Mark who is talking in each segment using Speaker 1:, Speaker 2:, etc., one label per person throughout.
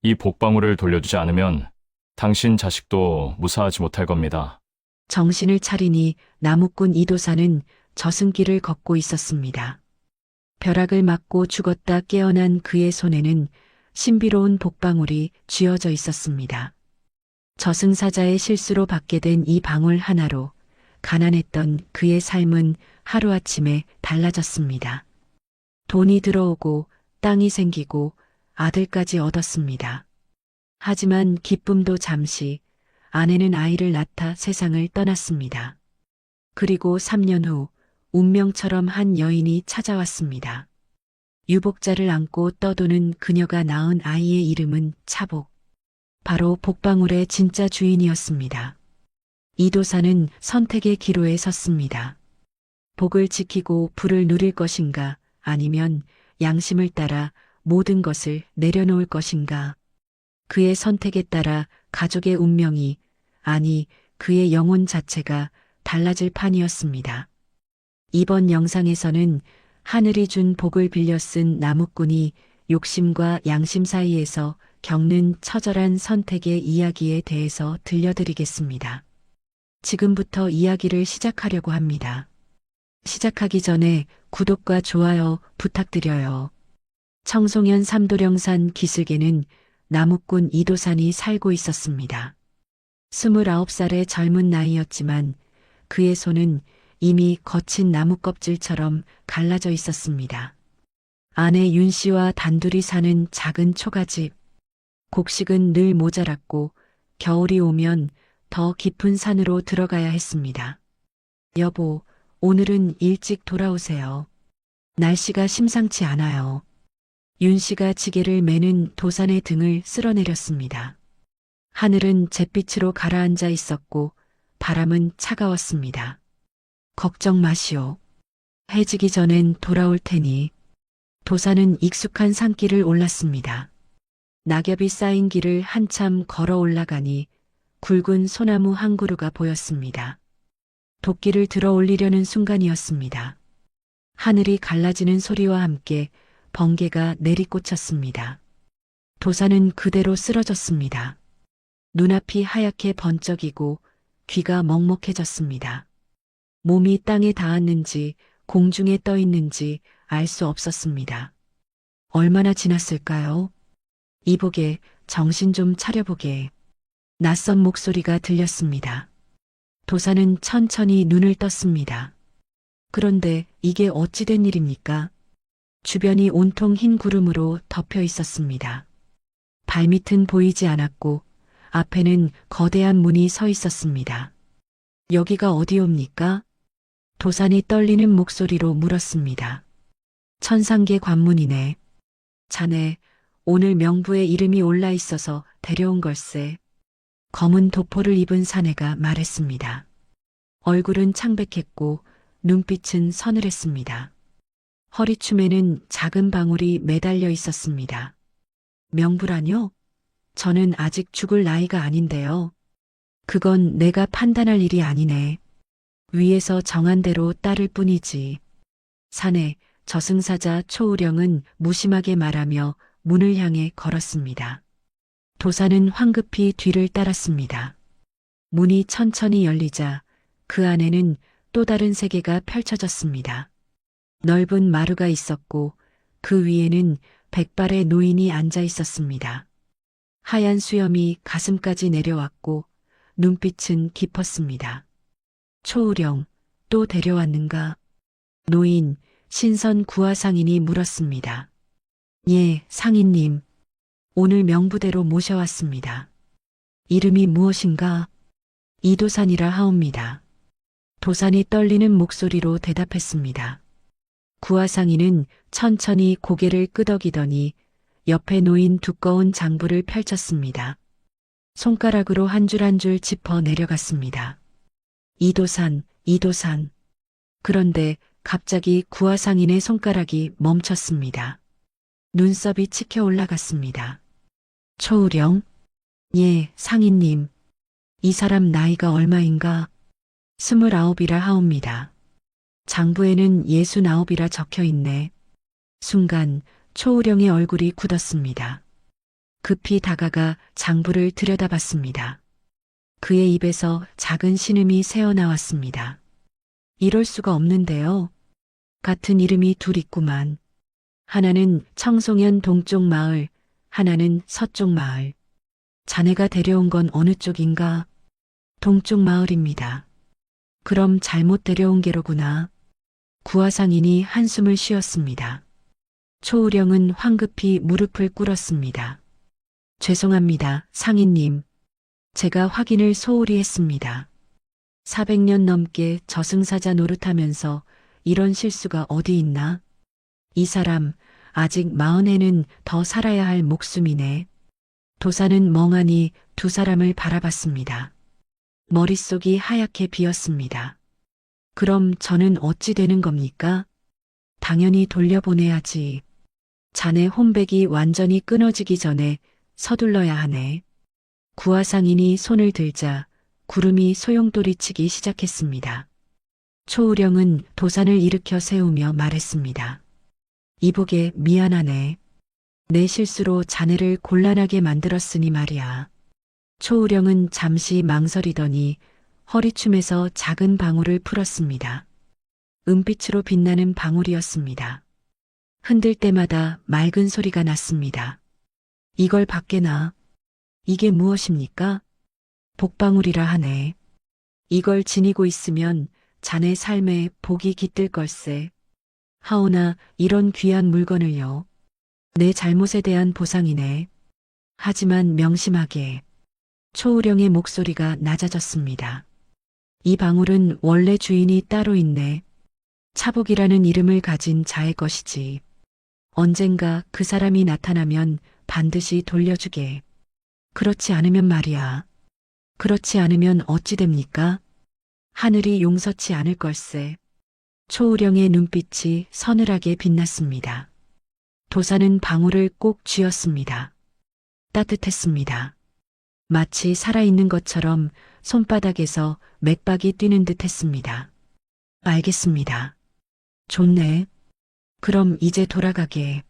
Speaker 1: 이 복방울을 돌려주지 않으면 당신 자식도 무사하지 못할 겁니다.
Speaker 2: 정신을 차리니 나무꾼 이도사는 저승길을 걷고 있었습니다. 벼락을 맞고 죽었다 깨어난 그의 손에는 신비로운 복방울이 쥐어져 있었습니다. 저승사자의 실수로 받게 된 이 방울 하나로 가난했던 그의 삶은 하루아침에 달라졌습니다. 돈이 들어오고 땅이 생기고 아들까지 얻었습니다. 하지만 기쁨도 잠시, 아내는 아이를 낳다 세상을 떠났습니다. 그리고 3년 후 운명처럼 한 여인이 찾아왔습니다. 유복자를 안고 떠도는 그녀가 낳은 아이의 이름은 차복. 바로 복방울의 진짜 주인이었습니다. 이도사는 선택의 기로에 섰습니다. 복을 지키고 불을 누릴 것인가, 아니면 양심을 따라 모든 것을 내려놓을 것인가. 그의 선택에 따라 가족의 운명이, 아니 그의 영혼 자체가 달라질 판이었습니다. 이번 영상에서는 하늘이 준 복을 빌려 쓴 나무꾼이 욕심과 양심 사이에서 겪는 처절한 선택의 이야기에 대해서 들려드리겠습니다. 지금부터 이야기를 시작하려고 합니다. 시작하기 전에 구독과 좋아요 부탁드려요. 청송현 삼도령산 기슭에는 나무꾼 이도산이 살고 있었습니다. 29살의 젊은 나이였지만 그의 손은 이미 거친 나무 껍질처럼 갈라져 있었습니다. 아내 윤 씨와 단둘이 사는 작은 초가집. 곡식은 늘 모자랐고 겨울이 오면 더 깊은 산으로 들어가야 했습니다. 여보, 오늘은 일찍 돌아오세요. 날씨가 심상치 않아요. 윤 씨가 지게를 매는 도산의 등을 쓸어내렸습니다. 하늘은 잿빛으로 가라앉아 있었고 바람은 차가웠습니다. 걱정 마시오. 해지기 전엔 돌아올 테니. 도산은 익숙한 산길을 올랐습니다. 낙엽이 쌓인 길을 한참 걸어 올라가니 굵은 소나무 한 그루가 보였습니다. 도끼를 들어 올리려는 순간이었습니다. 하늘이 갈라지는 소리와 함께 번개가 내리꽂혔습니다. 도산은 그대로 쓰러졌습니다. 눈앞이 하얗게 번쩍이고 귀가 먹먹해졌습니다. 몸이 땅에 닿았는지 공중에 떠 있는지 알 수 없었습니다. 얼마나 지났을까요? 이보게, 정신 좀 차려보게. 낯선 목소리가 들렸습니다. 도사는 천천히 눈을 떴습니다. 그런데 이게 어찌된 일입니까? 주변이 온통 흰 구름으로 덮여 있었습니다. 발밑은 보이지 않았고 앞에는 거대한 문이 서 있었습니다. 여기가 어디옵니까? 도산이 떨리는 목소리로 물었습니다. 천상계 관문이네. 자네, 오늘 명부에 이름이 올라 있어서 데려온 걸세. 검은 도포를 입은 사내가 말했습니다. 얼굴은 창백했고 눈빛은 서늘했습니다. 허리춤에는 작은 방울이 매달려 있었습니다. 명부라뇨? 저는 아직 죽을 나이가 아닌데요. 그건 내가 판단할 일이 아니네. 위에서 정한 대로 따를 뿐이지. 사내, 저승사자 초우령은 무심하게 말하며 문을 향해 걸었습니다. 도사는 황급히 뒤를 따랐습니다. 문이 천천히 열리자 그 안에는 또 다른 세계가 펼쳐졌습니다. 넓은 마루가 있었고 그 위에는 백발의 노인이 앉아 있었습니다. 하얀 수염이 가슴까지 내려왔고 눈빛은 깊었습니다. 초우령, 또 데려왔는가? 노인, 신선 구화상인이 물었습니다. 예, 상인님. 오늘 명부대로 모셔왔습니다. 이름이 무엇인가? 이도산이라 하옵니다. 도산이 떨리는 목소리로 대답했습니다. 구화상인은 천천히 고개를 끄덕이더니 옆에 놓인 두꺼운 장부를 펼쳤습니다. 손가락으로 한 줄 한 줄 짚어 내려갔습니다. 이도산, 이도산. 그런데 갑자기 구화상인의 손가락이 멈췄습니다. 눈썹이 치켜 올라갔습니다. 초우령? 예, 상인님. 이 사람 나이가 얼마인가? 29이라 하옵니다. 장부에는 69이라 적혀 있네. 순간 초우령의 얼굴이 굳었습니다. 급히 다가가 장부를 들여다봤습니다. 그의 입에서 작은 신음이 새어나왔습니다. 이럴 수가 없는데요. 같은 이름이 둘 있구만. 하나는 청송현 동쪽 마을, 하나는 서쪽 마을. 자네가 데려온 건 어느 쪽인가? 동쪽 마을입니다. 그럼 잘못 데려온 게로구나. 구화상인이 한숨을 쉬었습니다. 초우령은 황급히 무릎을 꿇었습니다. 죄송합니다, 상인님. 제가 확인을 소홀히 했습니다. 400년 넘게 저승사자 노릇하면서 이런 실수가 어디 있나? 이 사람 아직 40해는 더 살아야 할 목숨이네. 도사는 멍하니 두 사람을 바라봤습니다. 머릿속이 하얗게 비었습니다. 그럼 저는 어찌 되는 겁니까? 당연히 돌려보내야지. 자네 혼백이 완전히 끊어지기 전에 서둘러야 하네. 구화상인이 손을 들자 구름이 소용돌이치기 시작했습니다. 초우령은 도산을 일으켜 세우며 말했습니다. 이복에 미안하네. 내 실수로 자네를 곤란하게 만들었으니 말이야. 초우령은 잠시 망설이더니 허리춤에서 작은 방울을 풀었습니다. 은빛으로 빛나는 방울이었습니다. 흔들 때마다 맑은 소리가 났습니다. 이걸 밖에나. 이게 무엇입니까? 복방울이라 하네. 이걸 지니고 있으면 자네 삶에 복이 깃들 걸세. 하오나 이런 귀한 물건을요. 내 잘못에 대한 보상이네. 하지만 명심하게. 초우령의 목소리가 낮아졌습니다. 이 방울은 원래 주인이 따로 있네. 차복이라는 이름을 가진 자의 것이지. 언젠가 그 사람이 나타나면 반드시 돌려주게. 그렇지 않으면 말이야. 그렇지 않으면 어찌 됩니까? 하늘이 용서치 않을 걸세. 초우령의 눈빛이 서늘하게 빛났습니다. 도사는 방울을 꼭 쥐었습니다. 따뜻했습니다. 마치 살아있는 것처럼 손바닥에서 맥박이 뛰는 듯 했습니다. 알겠습니다. 좋네. 그럼 이제 돌아가게.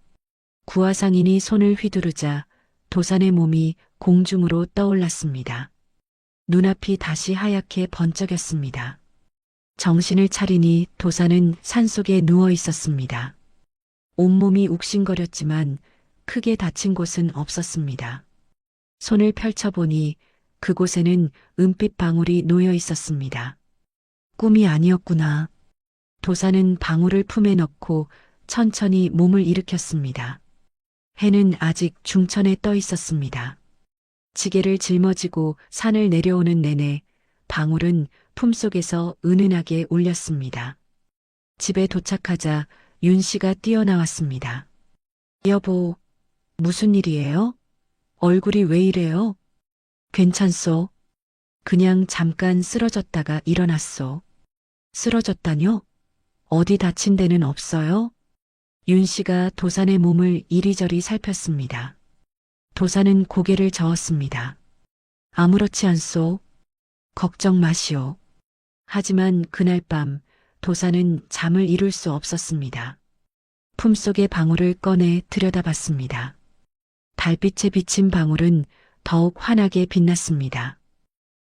Speaker 2: 구화상인이 손을 휘두르자 도산의 몸이 공중으로 떠올랐습니다. 눈앞이 다시 하얗게 번쩍였습니다. 정신을 차리니 도산은 산속에 누워 있었습니다. 온몸이 욱신거렸지만 크게 다친 곳은 없었습니다. 손을 펼쳐보니 그곳에는 은빛 방울이 놓여 있었습니다. 꿈이 아니었구나. 도사는 방울을 품에 넣고 천천히 몸을 일으켰습니다. 해는 아직 중천에 떠 있었습니다. 지게를 짊어지고 산을 내려오는 내내 방울은 품속에서 은은하게 울렸습니다. 집에 도착하자 윤 씨가 뛰어나왔습니다. 여보, 무슨 일이에요? 얼굴이 왜 이래요? 괜찮소? 그냥 잠깐 쓰러졌다가 일어났소. 쓰러졌다뇨? 어디 다친 데는 없어요? 윤 씨가 도산의 몸을 이리저리 살폈습니다. 도산은 고개를 저었습니다. 아무렇지 않소. 걱정 마시오. 하지만 그날 밤 도산은 잠을 이룰 수 없었습니다. 품속의 방울을 꺼내 들여다봤습니다. 달빛에 비친 방울은 더욱 환하게 빛났습니다.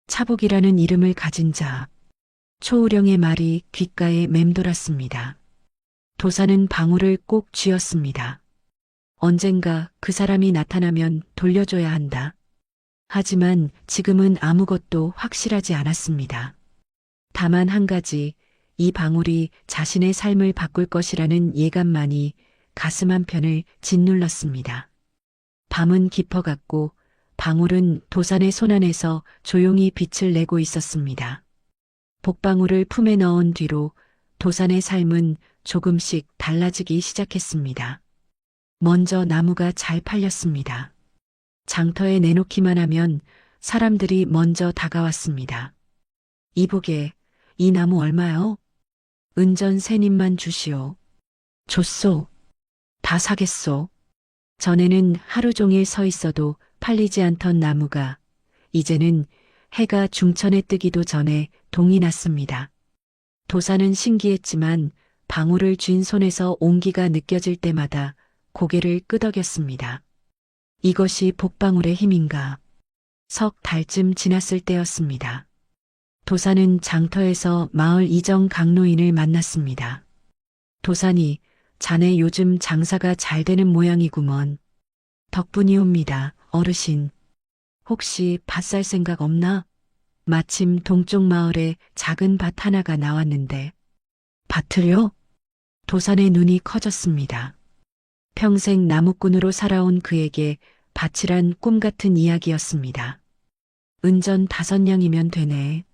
Speaker 2: 차복이라는 이름을 가진 자. 초우령의 말이 귓가에 맴돌았습니다. 도사는 방울을 꼭 쥐었습니다. 언젠가 그 사람이 나타나면 돌려줘야 한다. 하지만 지금은 아무것도 확실하지 않았습니다. 다만 한 가지, 이 방울이 자신의 삶을 바꿀 것이라는 예감만이 가슴 한편을 짓눌렀습니다. 밤은 깊어갔고 방울은 도산의 손안에서 조용히 빛을 내고 있었습니다. 복방울을 품에 넣은 뒤로 도산의 삶은 조금씩 달라지기 시작했습니다. 먼저 나무가 잘 팔렸습니다. 장터에 내놓기만 하면 사람들이 먼저 다가왔습니다. 이보게, 이 나무 얼마요? 은전 세입만 주시오. 줬소. 다 사겠소. 전에는 하루 종일 서 있어도 팔리지 않던 나무가 이제는 해가 중천에 뜨기도 전에 동이 났습니다. 도사는 신기했지만 방울을 쥔 손에서 온기가 느껴질 때마다 고개를 끄덕였습니다. 이것이 복방울의 힘인가. 석 달쯤 지났을 때였습니다. 도사는 장터에서 마을 이정 강노인을 만났습니다. 도사니, 자네 요즘 장사가 잘 되는 모양이구먼. 덕분이옵니다, 어르신. 혹시 밭 살 생각 없나? 마침 동쪽 마을에 작은 밭 하나가 나왔는데. 밭을요? 도산의 눈이 커졌습니다. 평생 나무꾼으로 살아온 그에게 밭이란 꿈 같은 이야기였습니다. 은전 5냥이면 되네.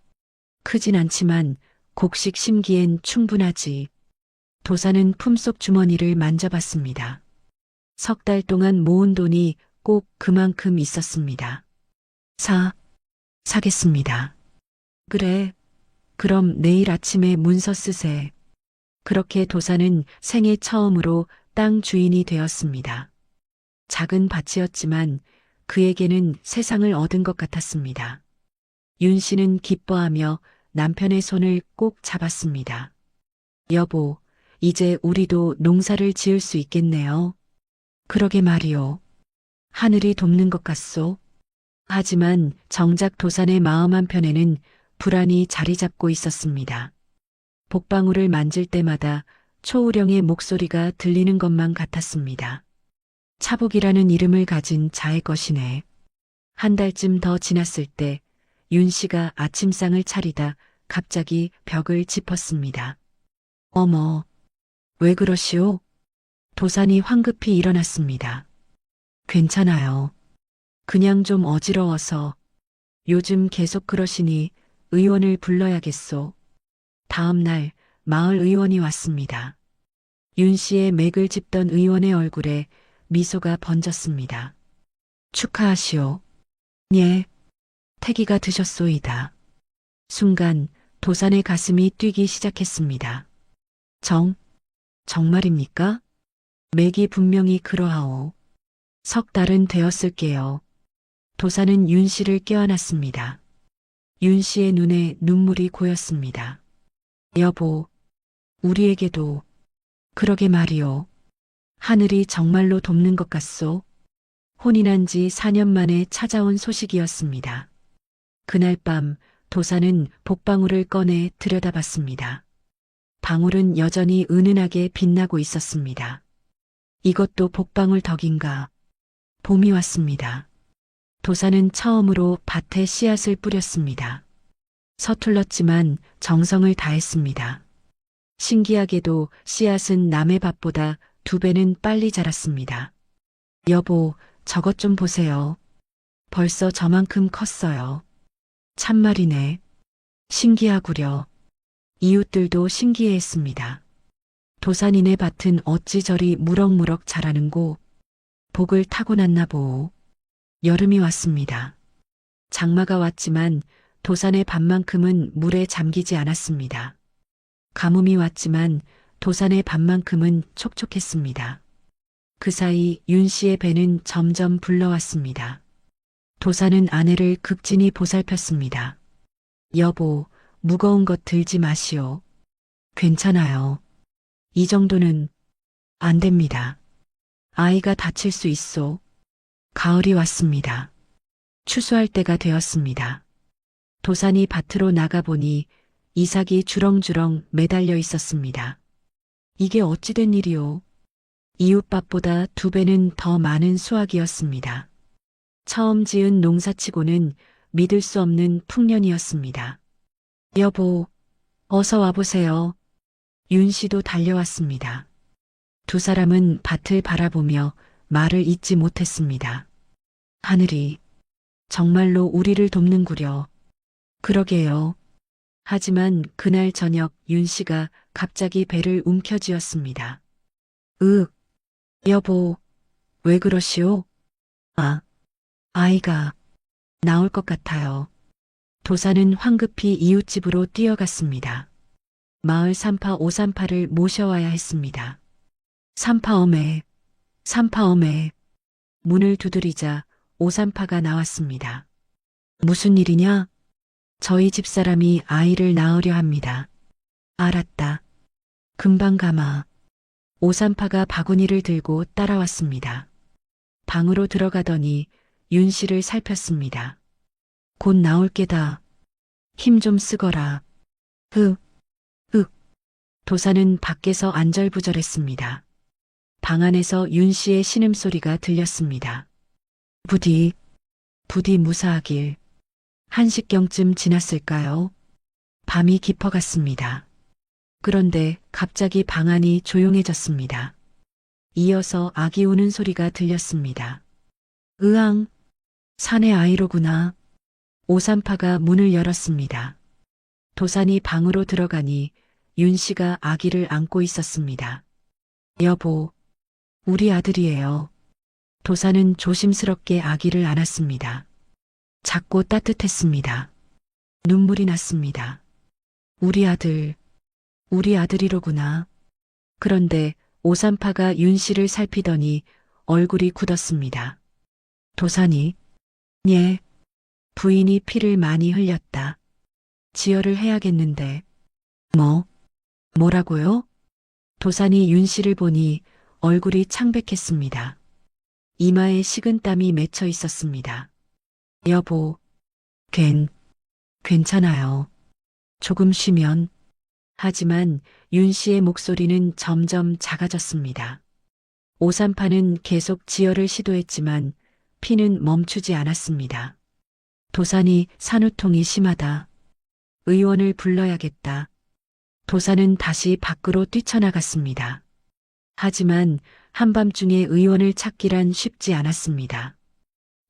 Speaker 2: 크진 않지만 곡식 심기엔 충분하지. 도사는 품속 주머니를 만져봤습니다. 3달 동안 모은 돈이 꼭 그만큼 있었습니다. 사겠습니다. 그래. 그럼 내일 아침에 문서 쓰세. 그렇게 도사는 생애 처음으로 땅 주인이 되었습니다. 작은 밭이었지만 그에게는 세상을 얻은 것 같았습니다. 윤 씨는 기뻐하며 남편의 손을 꼭 잡았습니다. 여보, 이제 우리도 농사를 지을 수 있겠네요. 그러게 말이오. 하늘이 돕는 것 같소. 하지만 정작 도산의 마음 한편에는 불안이 자리 잡고 있었습니다. 복방울을 만질 때마다 초우령의 목소리가 들리는 것만 같았습니다. 차복이라는 이름을 가진 자의 것이네. 한 달쯤 더 지났을 때 윤 씨가 아침상을 차리다 갑자기 벽을 짚었습니다. 어머, 왜 그러시오? 도산이 황급히 일어났습니다. 괜찮아요. 그냥 좀 어지러워서. 요즘 계속 그러시니 의원을 불러야겠소. 다음 날 마을 의원이 왔습니다. 윤 씨의 맥을 짚던 의원의 얼굴에 미소가 번졌습니다. 축하하시오. 예, 태기가 드셨소이다. 순간 도산의 가슴이 뛰기 시작했습니다. 정말입니까? 맥이 분명히 그러하오. 3달은 되었을게요. 도사는 윤 씨를 껴안았습니다. 윤 씨의 눈에 눈물이 고였습니다. 여보, 우리에게도 그러게 말이오. 하늘이 정말로 돕는 것 같소. 혼인한 지 4년 만에 찾아온 소식이었습니다. 그날 밤 도사는 복방울을 꺼내 들여다봤습니다. 방울은 여전히 은은하게 빛나고 있었습니다. 이것도 복방울 덕인가. 봄이 왔습니다. 도사는 처음으로 밭에 씨앗을 뿌렸습니다. 서툴렀지만 정성을 다했습니다. 신기하게도 씨앗은 남의 밭보다 2배는 빨리 자랐습니다. 여보, 저것 좀 보세요. 벌써 저만큼 컸어요. 참말이네. 신기하구려. 이웃들도 신기해했습니다. 도산이네 밭은 어찌 저리 무럭무럭 자라는고. 복을 타고났나 보오. 여름이 왔습니다. 장마가 왔지만 도산의 밭만큼은 물에 잠기지 않았습니다. 가뭄이 왔지만 도산의 밭만큼은 촉촉했습니다. 그 사이 윤 씨의 배는 점점 불러왔습니다. 도사는 아내를 극진히 보살폈습니다. 여보, 무거운 것 들지 마시오. 괜찮아요. 이 정도는 안 됩니다. 아이가 다칠 수 있소. 가을이 왔습니다. 추수할 때가 되었습니다. 도산이 밭으로 나가보니 이삭이 주렁주렁 매달려 있었습니다. 이게 어찌 된 일이오? 이웃밭보다 2배는 더 많은 수확이었습니다. 처음 지은 농사치고는 믿을 수 없는 풍년이었습니다. 여보, 어서 와보세요. 윤 씨도 달려왔습니다. 2 사람은 밭을 바라보며 말을 잇지 못했습니다. 하늘이 정말로 우리를 돕는구려. 그러게요. 하지만 그날 저녁 윤 씨가 갑자기 배를 움켜쥐었습니다. 여보, 왜 그러시오? 아이가 나올 것 같아요. 도사는 황급히 이웃집으로 뛰어갔습니다. 마을 산파 오산파를 모셔와야 했습니다. 산파엄에, 문을 두드리자 오산파가 나왔습니다. 무슨 일이냐? 저희 집사람이 아이를 낳으려 합니다. 알았다. 금방 가마. 오산파가 바구니를 들고 따라왔습니다. 방으로 들어가더니 윤 씨를 살폈습니다. 곧 나올 게다. 힘 좀 쓰거라. 흑, 흑. 도사는 밖에서 안절부절했습니다. 방 안에서 윤 씨의 신음소리가 들렸습니다. 부디 무사하길. 1시경쯤 지났을까요? 밤이 깊어갔습니다. 그런데 갑자기 방 안이 조용해졌습니다. 이어서 아기 우는 소리가 들렸습니다. 으앙, 사내 아이로구나. 오삼파가 문을 열었습니다. 도산이 방으로 들어가니 윤 씨가 아기를 안고 있었습니다. 여보, 우리 아들이에요. 도사는 조심스럽게 아기를 안았습니다. 작고 따뜻했습니다. 눈물이 났습니다. 우리 아들이로구나. 그런데 오삼파가 윤 씨를 살피더니 얼굴이 굳었습니다. 도산이, 예, 부인이 피를 많이 흘렸다. 지혈을 해야겠는데. 뭐라고요? 도산이 윤 씨를 보니 얼굴이 창백했습니다. 이마에 식은땀이 맺혀 있었습니다. 여보, 괜찮아요. 조금 쉬면. 하지만 윤 씨의 목소리는 점점 작아졌습니다. 오삼파는 계속 지혈을 시도했지만 피는 멈추지 않았습니다. 도산이 산후통이 심하다. 의원을 불러야겠다. 도산은 다시 밖으로 뛰쳐나갔습니다. 하지만 한밤중에 의원을 찾기란 쉽지 않았습니다.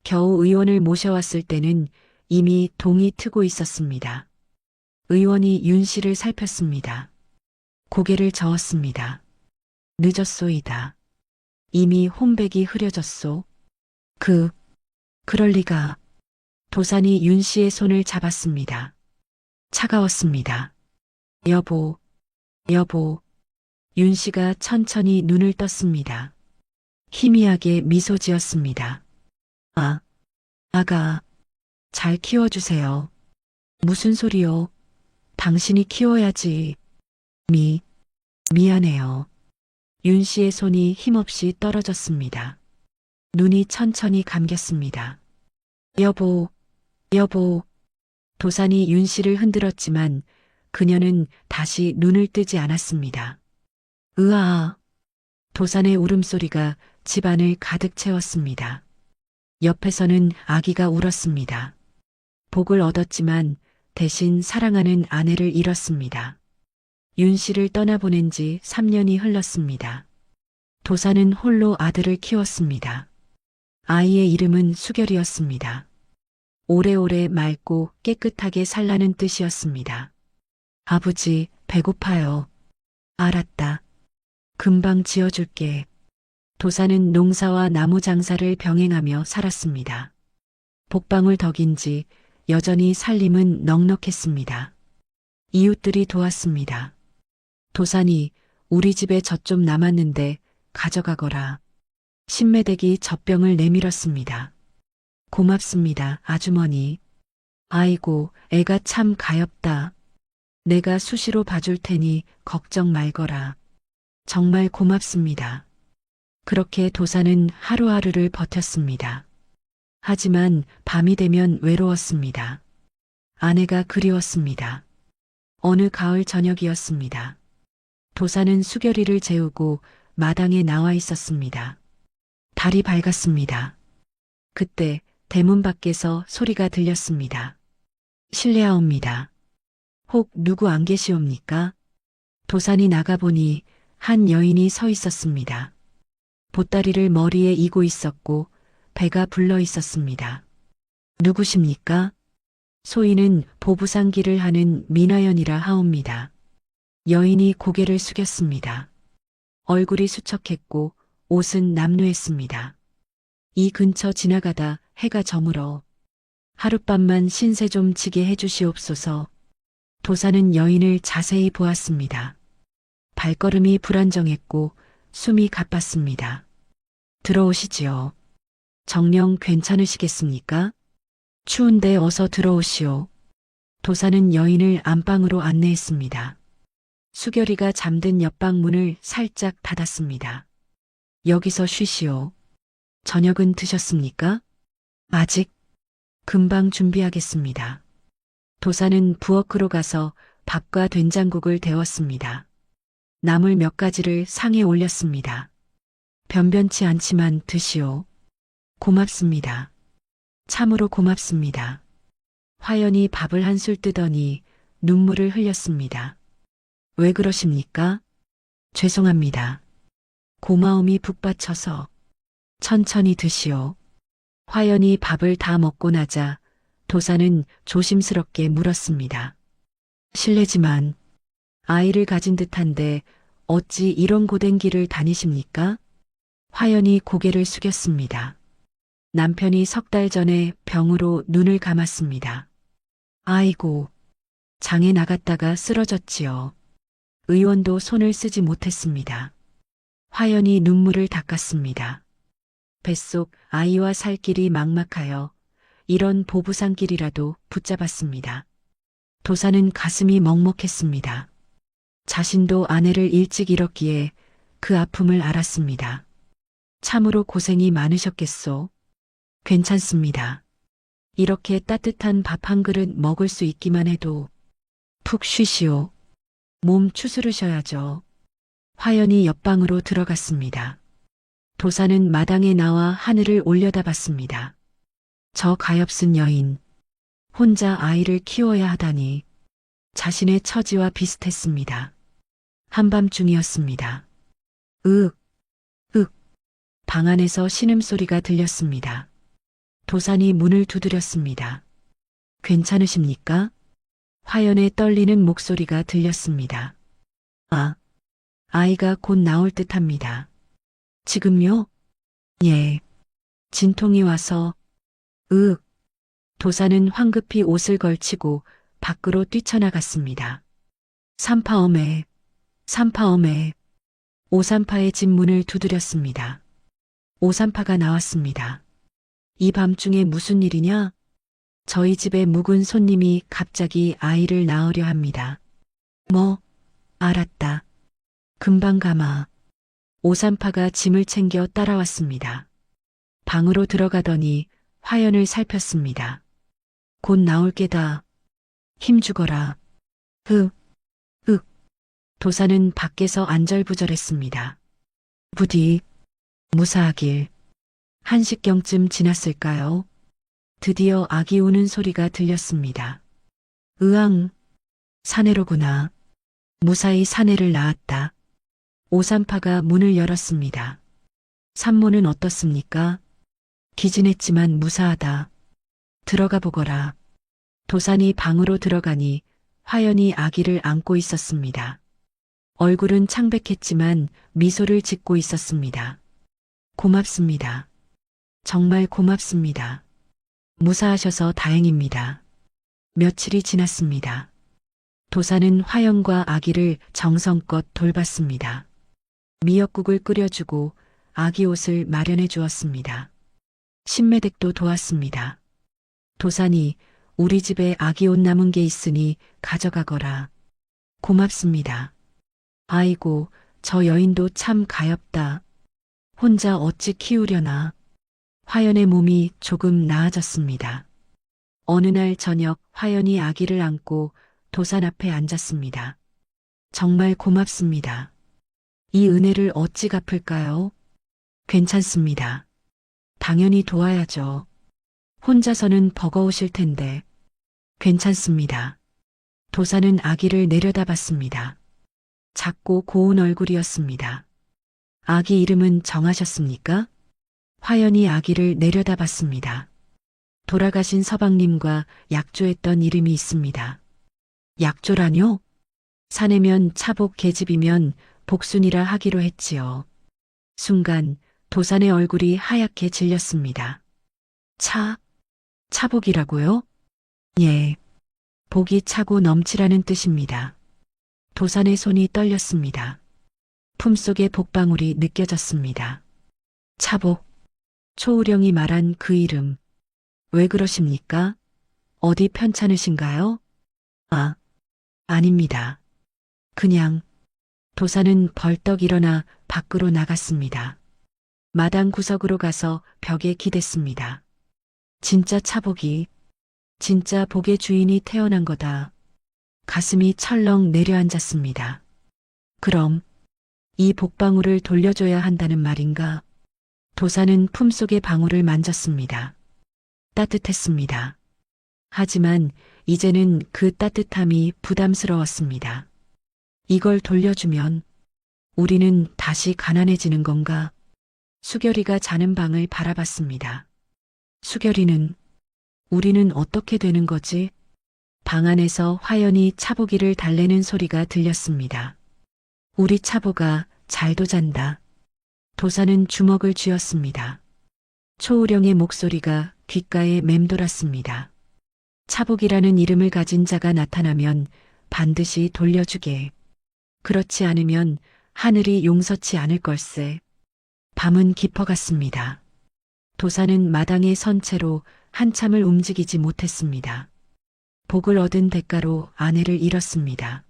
Speaker 2: 겨우 의원을 모셔왔을 때는 이미 동이 트고 있었습니다. 의원이 윤 씨를 살폈습니다. 고개를 저었습니다. 늦었소이다. 이미 혼백이 흐려졌소. 그럴 리가. 도산이 윤 씨의 손을 잡았습니다. 차가웠습니다. 여보. 윤 씨가 천천히 눈을 떴습니다. 희미하게 미소 지었습니다. 아가, 잘 키워주세요. 무슨 소리요? 당신이 키워야지. 미안해요. 윤 씨의 손이 힘없이 떨어졌습니다. 눈이 천천히 감겼습니다. 여보. 도산이 윤 씨를 흔들었지만 그녀는 다시 눈을 뜨지 않았습니다. 으아. 도산의 울음소리가 집안을 가득 채웠습니다. 옆에서는 아기가 울었습니다. 복을 얻었지만 대신 사랑하는 아내를 잃었습니다. 윤 씨를 떠나보낸 지 3년이 흘렀습니다. 도산은 홀로 아들을 키웠습니다. 아이의 이름은 수결이었습니다. 오래오래 맑고 깨끗하게 살라는 뜻이었습니다. 아버지, 배고파요. 알았다. 금방 지어줄게. 도사는 농사와 나무 장사를 병행하며 살았습니다. 복방울 덕인지 여전히 살림은 넉넉했습니다. 이웃들이 도왔습니다. 도산이 우리 집에 젖 좀 남았는데 가져가거라. 신매댁이 젖병을 내밀었습니다. 고맙습니다, 아주머니. 아이고, 애가 참 가엾다. 내가 수시로 봐줄 테니 걱정 말거라. 정말 고맙습니다. 그렇게 도사는 하루하루를 버텼습니다. 하지만 밤이 되면 외로웠습니다. 아내가 그리웠습니다. 어느 가을 저녁이었습니다. 도사는 수결이를 재우고 마당에 나와 있었습니다. 달이 밝았습니다. 그때 대문 밖에서 소리가 들렸습니다. 실례하옵니다. 혹 누구 안 계시옵니까? 도산이 나가보니 한 여인이 서 있었습니다. 보따리를 머리에 이고 있었고 배가 불러 있었습니다. 누구십니까? 소인은 보부상기를 하는 민화연이라 하옵니다. 여인이 고개를 숙였습니다. 얼굴이 수척했고 옷은 남루했습니다. 이 근처 지나가다 해가 저물어 하룻밤만 신세 좀 지게 해주시옵소서. 도사는 여인을 자세히 보았습니다. 발걸음이 불안정했고 숨이 가빴습니다. 들어오시지요. 정령 괜찮으시겠습니까? 추운데 어서 들어오시오. 도사는 여인을 안방으로 안내했습니다. 수결이가 잠든 옆방 문을 살짝 닫았습니다. 여기서 쉬시오. 저녁은 드셨습니까? 아직. 금방 준비하겠습니다. 도사는 부엌으로 가서 밥과 된장국을 데웠습니다. 나물 몇 가지를 상에 올렸습니다. 변변치 않지만 드시오. 고맙습니다. 참으로 고맙습니다. 화연이 밥을 한술 뜨더니 눈물을 흘렸습니다. 왜 그러십니까? 죄송합니다. 고마움이 북받쳐서. 천천히 드시오. 화연이 밥을 다 먹고 나자 도사는 조심스럽게 물었습니다. 실례지만 아이를 가진 듯한데 어찌 이런 고된 길을 다니십니까? 화연이 고개를 숙였습니다. 남편이 석 달 전에 병으로 눈을 감았습니다. 아이고, 장에 나갔다가 쓰러졌지요. 의원도 손을 쓰지 못했습니다. 화연이 눈물을 닦았습니다. 뱃속 아이와 살 길이 막막하여 이런 보부상길이라도 붙잡았습니다. 도사는 가슴이 먹먹했습니다. 자신도 아내를 일찍 잃었기에 그 아픔을 알았습니다. 참으로 고생이 많으셨겠소. 괜찮습니다. 이렇게 따뜻한 밥 한 그릇 먹을 수 있기만 해도 푹 쉬시오. 몸 추스르셔야죠. 화연이 옆방으로 들어갔습니다. 도사는 마당에 나와 하늘을 올려다봤습니다. 저 가엾은 여인, 혼자 아이를 키워야 하다니 자신의 처지와 비슷했습니다. 한밤중이었습니다. 으윽, 윽. 방 안에서 신음소리가 들렸습니다. 도산이 문을 두드렸습니다. 괜찮으십니까? 화연의 떨리는 목소리가 들렸습니다. 아, 아이가 곧 나올 듯합니다. 지금요? 예. 진통이 와서. 으윽. 도사는 황급히 옷을 걸치고 밖으로 뛰쳐나갔습니다. 삼파엄에, 삼파엄에. 오삼파의 집 문을 두드렸습니다. 오삼파가 나왔습니다. 이 밤중에 무슨 일이냐? 저희 집에 묵은 손님이 갑자기 아이를 낳으려 합니다. 뭐, 알았다. 금방 가마. 오삼파가 짐을 챙겨 따라왔습니다. 방으로 들어가더니 화연을 살폈습니다. 곧 나올 게다. 힘주거라. 흑. 도사는 밖에서 안절부절했습니다. 부디 무사하길. 1시경쯤 지났을까요? 드디어 아기 우는 소리가 들렸습니다. 으앙, 사내로구나. 무사히 사내를 낳았다. 오삼파가 문을 열었습니다. 산모는 어떻습니까? 기진했지만 무사하다. 들어가 보거라. 도산이 방으로 들어가니 화연이 아기를 안고 있었습니다. 얼굴은 창백했지만 미소를 짓고 있었습니다. 고맙습니다. 정말 고맙습니다. 무사하셔서 다행입니다. 며칠이 지났습니다. 도사는 화연과 아기를 정성껏 돌봤습니다. 미역국을 끓여주고 아기 옷을 마련해 주었습니다. 신매댁도 도왔습니다. 도산이 우리 집에 아기 옷 남은 게 있으니 가져가거라. 고맙습니다. 아이고, 저 여인도 참 가엾다. 혼자 어찌 키우려나. 화연의 몸이 조금 나아졌습니다. 어느 날 저녁 화연이 아기를 안고 도산 앞에 앉았습니다. 정말 고맙습니다. 이 은혜를 어찌 갚을까요? 괜찮습니다. 당연히 도와야죠. 혼자서는 버거우실 텐데. 괜찮습니다. 도사는 아기를 내려다봤습니다. 작고 고운 얼굴이었습니다. 아기 이름은 정하셨습니까? 화연이 아기를 내려다봤습니다. 돌아가신 서방님과 약조했던 이름이 있습니다. 약조라뇨? 사내면 차복 계집이면 복순이라 하기로 했지요. 순간 도산의 얼굴이 하얗게 질렸습니다. 차복이라고요? 예. 복이 차고 넘치라는 뜻입니다. 도산의 손이 떨렸습니다. 품속에 복방울이 느껴졌습니다. 차복. 초우령이 말한 그 이름. 왜 그러십니까? 어디 편찮으신가요? 아, 아닙니다. 그냥. 도사는 벌떡 일어나 밖으로 나갔습니다. 마당 구석으로 가서 벽에 기댔습니다. 진짜 차복이, 진짜 복의 주인이 태어난 거다. 가슴이 철렁 내려앉았습니다. 그럼 이 복방울을 돌려줘야 한다는 말인가? 도사는 품속의 방울을 만졌습니다. 따뜻했습니다. 하지만 이제는 그 따뜻함이 부담스러웠습니다. 이걸 돌려주면 우리는 다시 가난해지는 건가? 수결이가 자는 방을 바라봤습니다. 수결이는, 우리는 어떻게 되는 거지? 방 안에서 화연이 차보기를 달래는 소리가 들렸습니다. 우리 차보가 잘도 잔다. 도사는 주먹을 쥐었습니다. 초우령의 목소리가 귓가에 맴돌았습니다. 차복이라는 이름을 가진 자가 나타나면 반드시 돌려주게. 그렇지 않으면 하늘이 용서치 않을 걸세. 밤은 깊어갔습니다. 도사는 마당에 선 채로 한참을 움직이지 못했습니다. 복을 얻은 대가로 아내를 잃었습니다.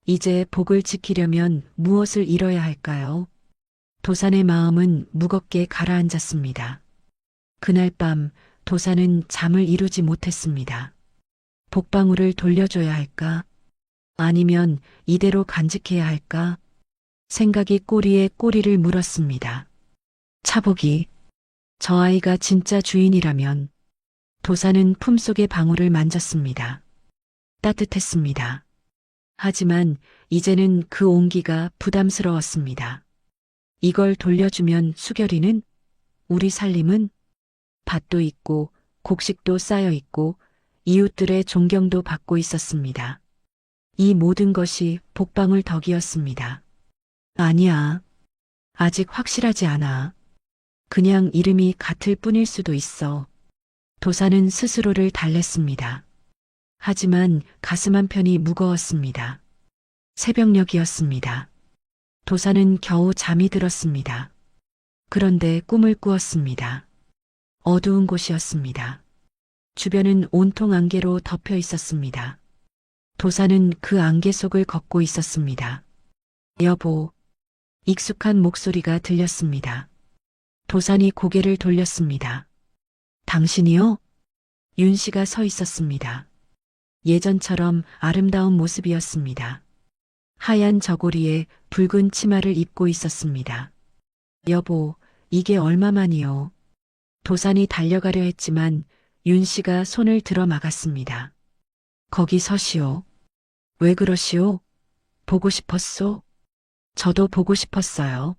Speaker 2: 이제 복을 지키려면 무엇을 잃어야 할까요? 도산의 마음은 무겁게 가라앉았습니다. 그날 밤 도사는 잠을 이루지 못했습니다. 복방울을 돌려줘야 할까? 아니면 이대로 간직해야 할까? 생각이 꼬리에 꼬리를 물었습니다. 차복이, 저 아이가 진짜 주인이라면. 도사는 품속의 방울을 만졌습니다. 따뜻했습니다. 하지만 이제는 그 온기가 부담스러웠습니다. 이걸 돌려주면 수결이는, 우리 살림은, 밭도 있고 곡식도 쌓여 있고 이웃들의 존경도 받고 있었습니다. 이 모든 것이 복방울 덕이었습니다. 아니야. 아직 확실하지 않아. 그냥 이름이 같을 뿐일 수도 있어. 도사는 스스로를 달랬습니다. 하지만 가슴 한편이 무거웠습니다. 새벽녘이었습니다. 도사는 겨우 잠이 들었습니다. 그런데 꿈을 꾸었습니다. 어두운 곳이었습니다. 주변은 온통 안개로 덮여 있었습니다. 도사는 그 안개 속을 걷고 있었습니다. 여보, 익숙한 목소리가 들렸습니다. 도산이 고개를 돌렸습니다. 당신이요? 윤 씨가 서 있었습니다. 예전처럼 아름다운 모습이었습니다. 하얀 저고리에 붉은 치마를 입고 있었습니다. 여보, 이게 얼마만이요? 도산이 달려가려 했지만 윤 씨가 손을 들어 막았습니다. 거기 서시오. 왜 그러시오? 보고 싶었소? 저도 보고 싶었어요.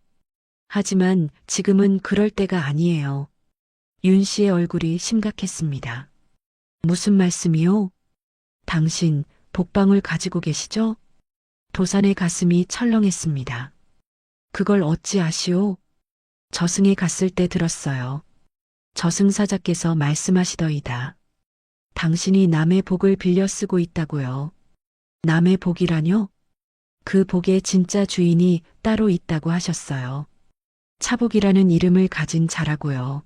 Speaker 2: 하지만 지금은 그럴 때가 아니에요. 윤 씨의 얼굴이 심각했습니다. 무슨 말씀이요? 당신 복방울 가지고 계시죠? 도산의 가슴이 철렁했습니다. 그걸 어찌 아시오? 저승에 갔을 때 들었어요. 저승사자께서 말씀하시더이다. 당신이 남의 복을 빌려 쓰고 있다고요. 남의 복이라뇨? 그 복의 진짜 주인이 따로 있다고 하셨어요. 차복이라는 이름을 가진 자라고요.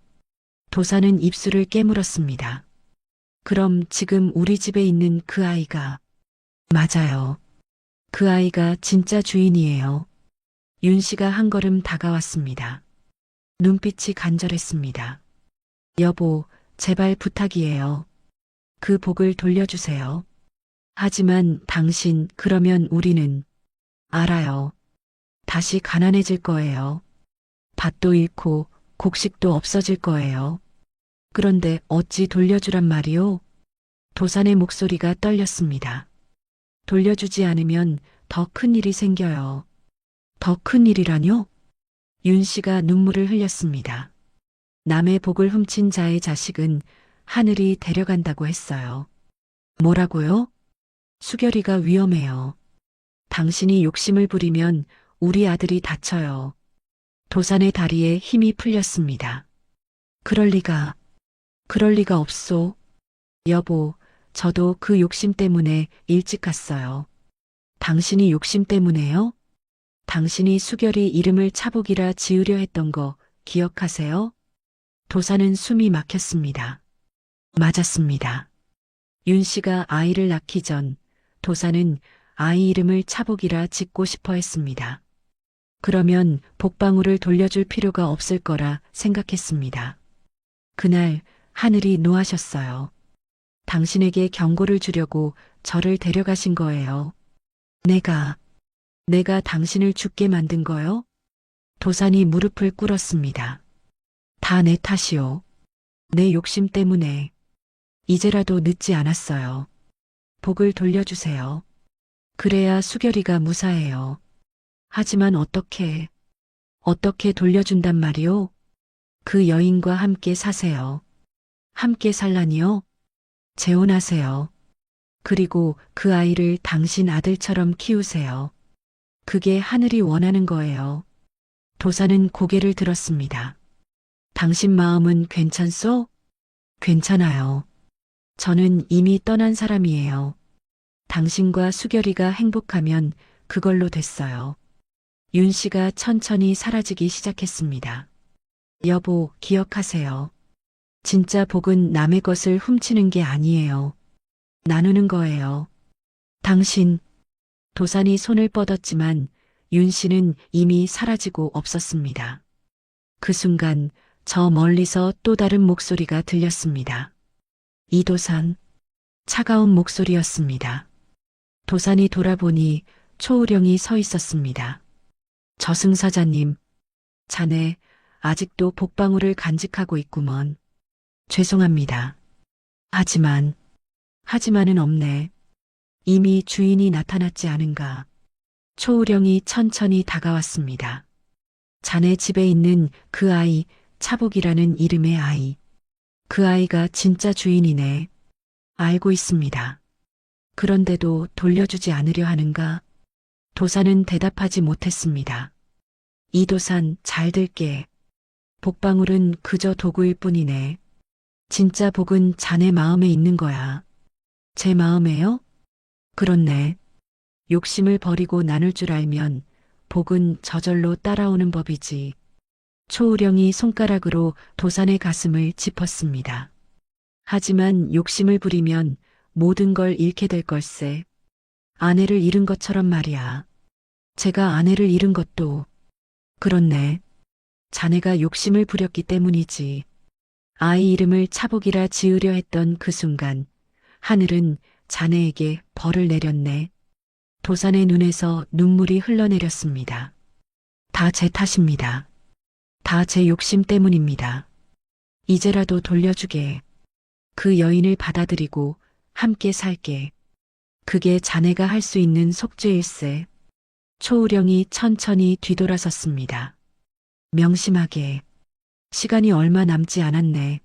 Speaker 2: 도사는 입술을 깨물었습니다. 그럼 지금 우리 집에 있는 그 아이가, 맞아요. 그 아이가 진짜 주인이에요. 윤 씨가 한 걸음 다가왔습니다. 눈빛이 간절했습니다. 여보, 제발 부탁이에요. 그 복을 돌려주세요. 하지만 당신, 그러면 우리는, 알아요. 다시 가난해질 거예요. 밭도 잃고 곡식도 없어질 거예요. 그런데 어찌 돌려주란 말이오? 도산의 목소리가 떨렸습니다. 돌려주지 않으면 더 큰 일이 생겨요. 더 큰 일이라뇨? 윤 씨가 눈물을 흘렸습니다. 남의 복을 훔친 자의 자식은 하늘이 데려간다고 했어요. 뭐라고요? 수결이가 위험해요. 당신이 욕심을 부리면 우리 아들이 다쳐요. 도산의 다리에 힘이 풀렸습니다. 그럴 리가 없소. 여보, 저도 그 욕심 때문에 일찍 갔어요. 당신이 욕심 때문에요? 당신이 수결이 이름을 차복이라 지으려 했던 거 기억하세요? 도사는 숨이 막혔습니다. 맞았습니다. 윤 씨가 아이를 낳기 전 도사는 아이 이름을 차복이라 짓고 싶어 했습니다. 그러면 복방울을 돌려줄 필요가 없을 거라 생각했습니다. 그날 하늘이 노하셨어요. 당신에게 경고를 주려고 저를 데려가신 거예요. 내가 당신을 죽게 만든 거요? 도산이 무릎을 꿇었습니다. 다 내 탓이요. 내 욕심 때문에. 이제라도 늦지 않았어요. 복을 돌려주세요. 그래야 수결이가 무사해요. 하지만 어떻게 돌려준단 말이오? 그 여인과 함께 사세요. 함께 살라니요? 재혼하세요. 그리고 그 아이를 당신 아들처럼 키우세요. 그게 하늘이 원하는 거예요. 도사는 고개를 들었습니다. 당신 마음은 괜찮소? 괜찮아요. 저는 이미 떠난 사람이에요. 당신과 수결이가 행복하면 그걸로 됐어요. 윤 씨가 천천히 사라지기 시작했습니다. 여보, 기억하세요. 진짜 복은 남의 것을 훔치는 게 아니에요. 나누는 거예요. 당신, 도산이 손을 뻗었지만 윤 씨는 이미 사라지고 없었습니다. 그 순간 저 멀리서 또 다른 목소리가 들렸습니다. 이도산, 차가운 목소리였습니다. 도산이 돌아보니 초우령이 서 있었습니다. 저승사자님, 자네 아직도 복방울을 간직하고 있구먼. 죄송합니다. 하지만은 없네. 이미 주인이 나타났지 않은가. 초우령이 천천히 다가왔습니다. 자네 집에 있는 그 아이, 차복이라는 이름의 아이. 그 아이가 진짜 주인이네. 알고 있습니다. 그런데도 돌려주지 않으려 하는가? 도산은 대답하지 못했습니다. 이도산, 잘 들게. 복방울은 그저 도구일 뿐이네. 진짜 복은 자네 마음에 있는 거야. 제 마음에요? 그렇네. 욕심을 버리고 나눌 줄 알면 복은 저절로 따라오는 법이지. 초우령이 손가락으로 도산의 가슴을 짚었습니다. 하지만 욕심을 부리면 모든 걸 잃게 될 걸세. 아내를 잃은 것처럼 말이야. 제가 아내를 잃은 것도 그렇네. 자네가 욕심을 부렸기 때문이지. 아이 이름을 차복이라 지으려 했던 그 순간 하늘은 자네에게 벌을 내렸네. 도산의 눈에서 눈물이 흘러내렸습니다. 다 제 탓입니다. 다 제 욕심 때문입니다. 이제라도 돌려주게. 그 여인을 받아들이고 함께 살게. 그게 자네가 할 수 있는 속죄일세. 초우령이 천천히 뒤돌아섰습니다. 명심하게. 시간이 얼마 남지 않았네.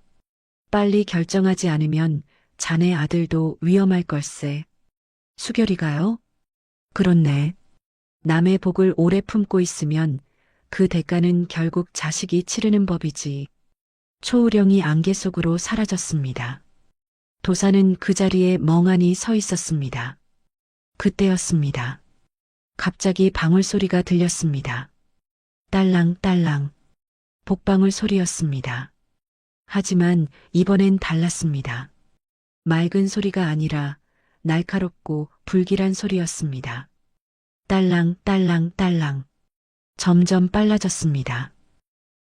Speaker 2: 빨리 결정하지 않으면 자네 아들도 위험할 걸세. 수결이가요? 그렇네. 남의 복을 오래 품고 있으면 그 대가는 결국 자식이 치르는 법이지. 초우령이 안개 속으로 사라졌습니다. 도사는 그 자리에 멍하니 서 있었습니다. 그때였습니다. 갑자기 방울 소리가 들렸습니다. 딸랑딸랑. 복방울 소리였습니다. 하지만 이번엔 달랐습니다. 맑은 소리가 아니라 날카롭고 불길한 소리였습니다. 딸랑딸랑딸랑. 점점 빨라졌습니다.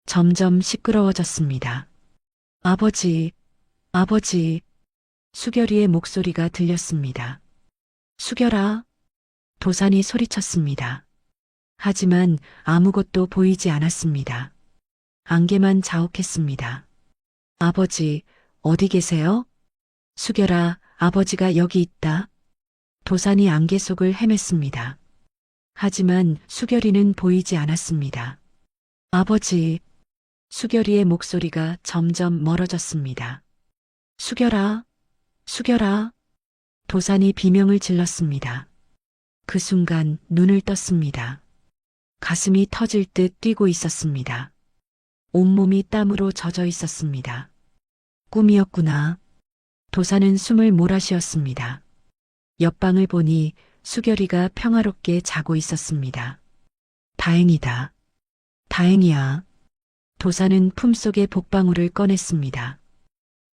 Speaker 2: 점점 시끄러워졌습니다. 아버지, 아버지. 수결이의 목소리가 들렸습니다. 수결아. 도산이 소리쳤습니다. 하지만 아무것도 보이지 않았습니다. 안개만 자욱했습니다. 아버지, 어디 계세요? 수결아, 아버지가 여기 있다. 도산이 안개 속을 헤맸습니다. 하지만 수결이는 보이지 않았습니다. 아버지, 수결이의 목소리가 점점 멀어졌습니다. 수결아, 수결아. 도산이 비명을 질렀습니다. 그 순간 눈을 떴습니다. 가슴이 터질 듯 뛰고 있었습니다. 온몸이 땀으로 젖어 있었습니다. 꿈이었구나. 도사는 숨을 몰아쉬었습니다. 옆방을 보니 수결이가 평화롭게 자고 있었습니다. 다행이다. 다행이야. 도사는 품속에 복방울을 꺼냈습니다.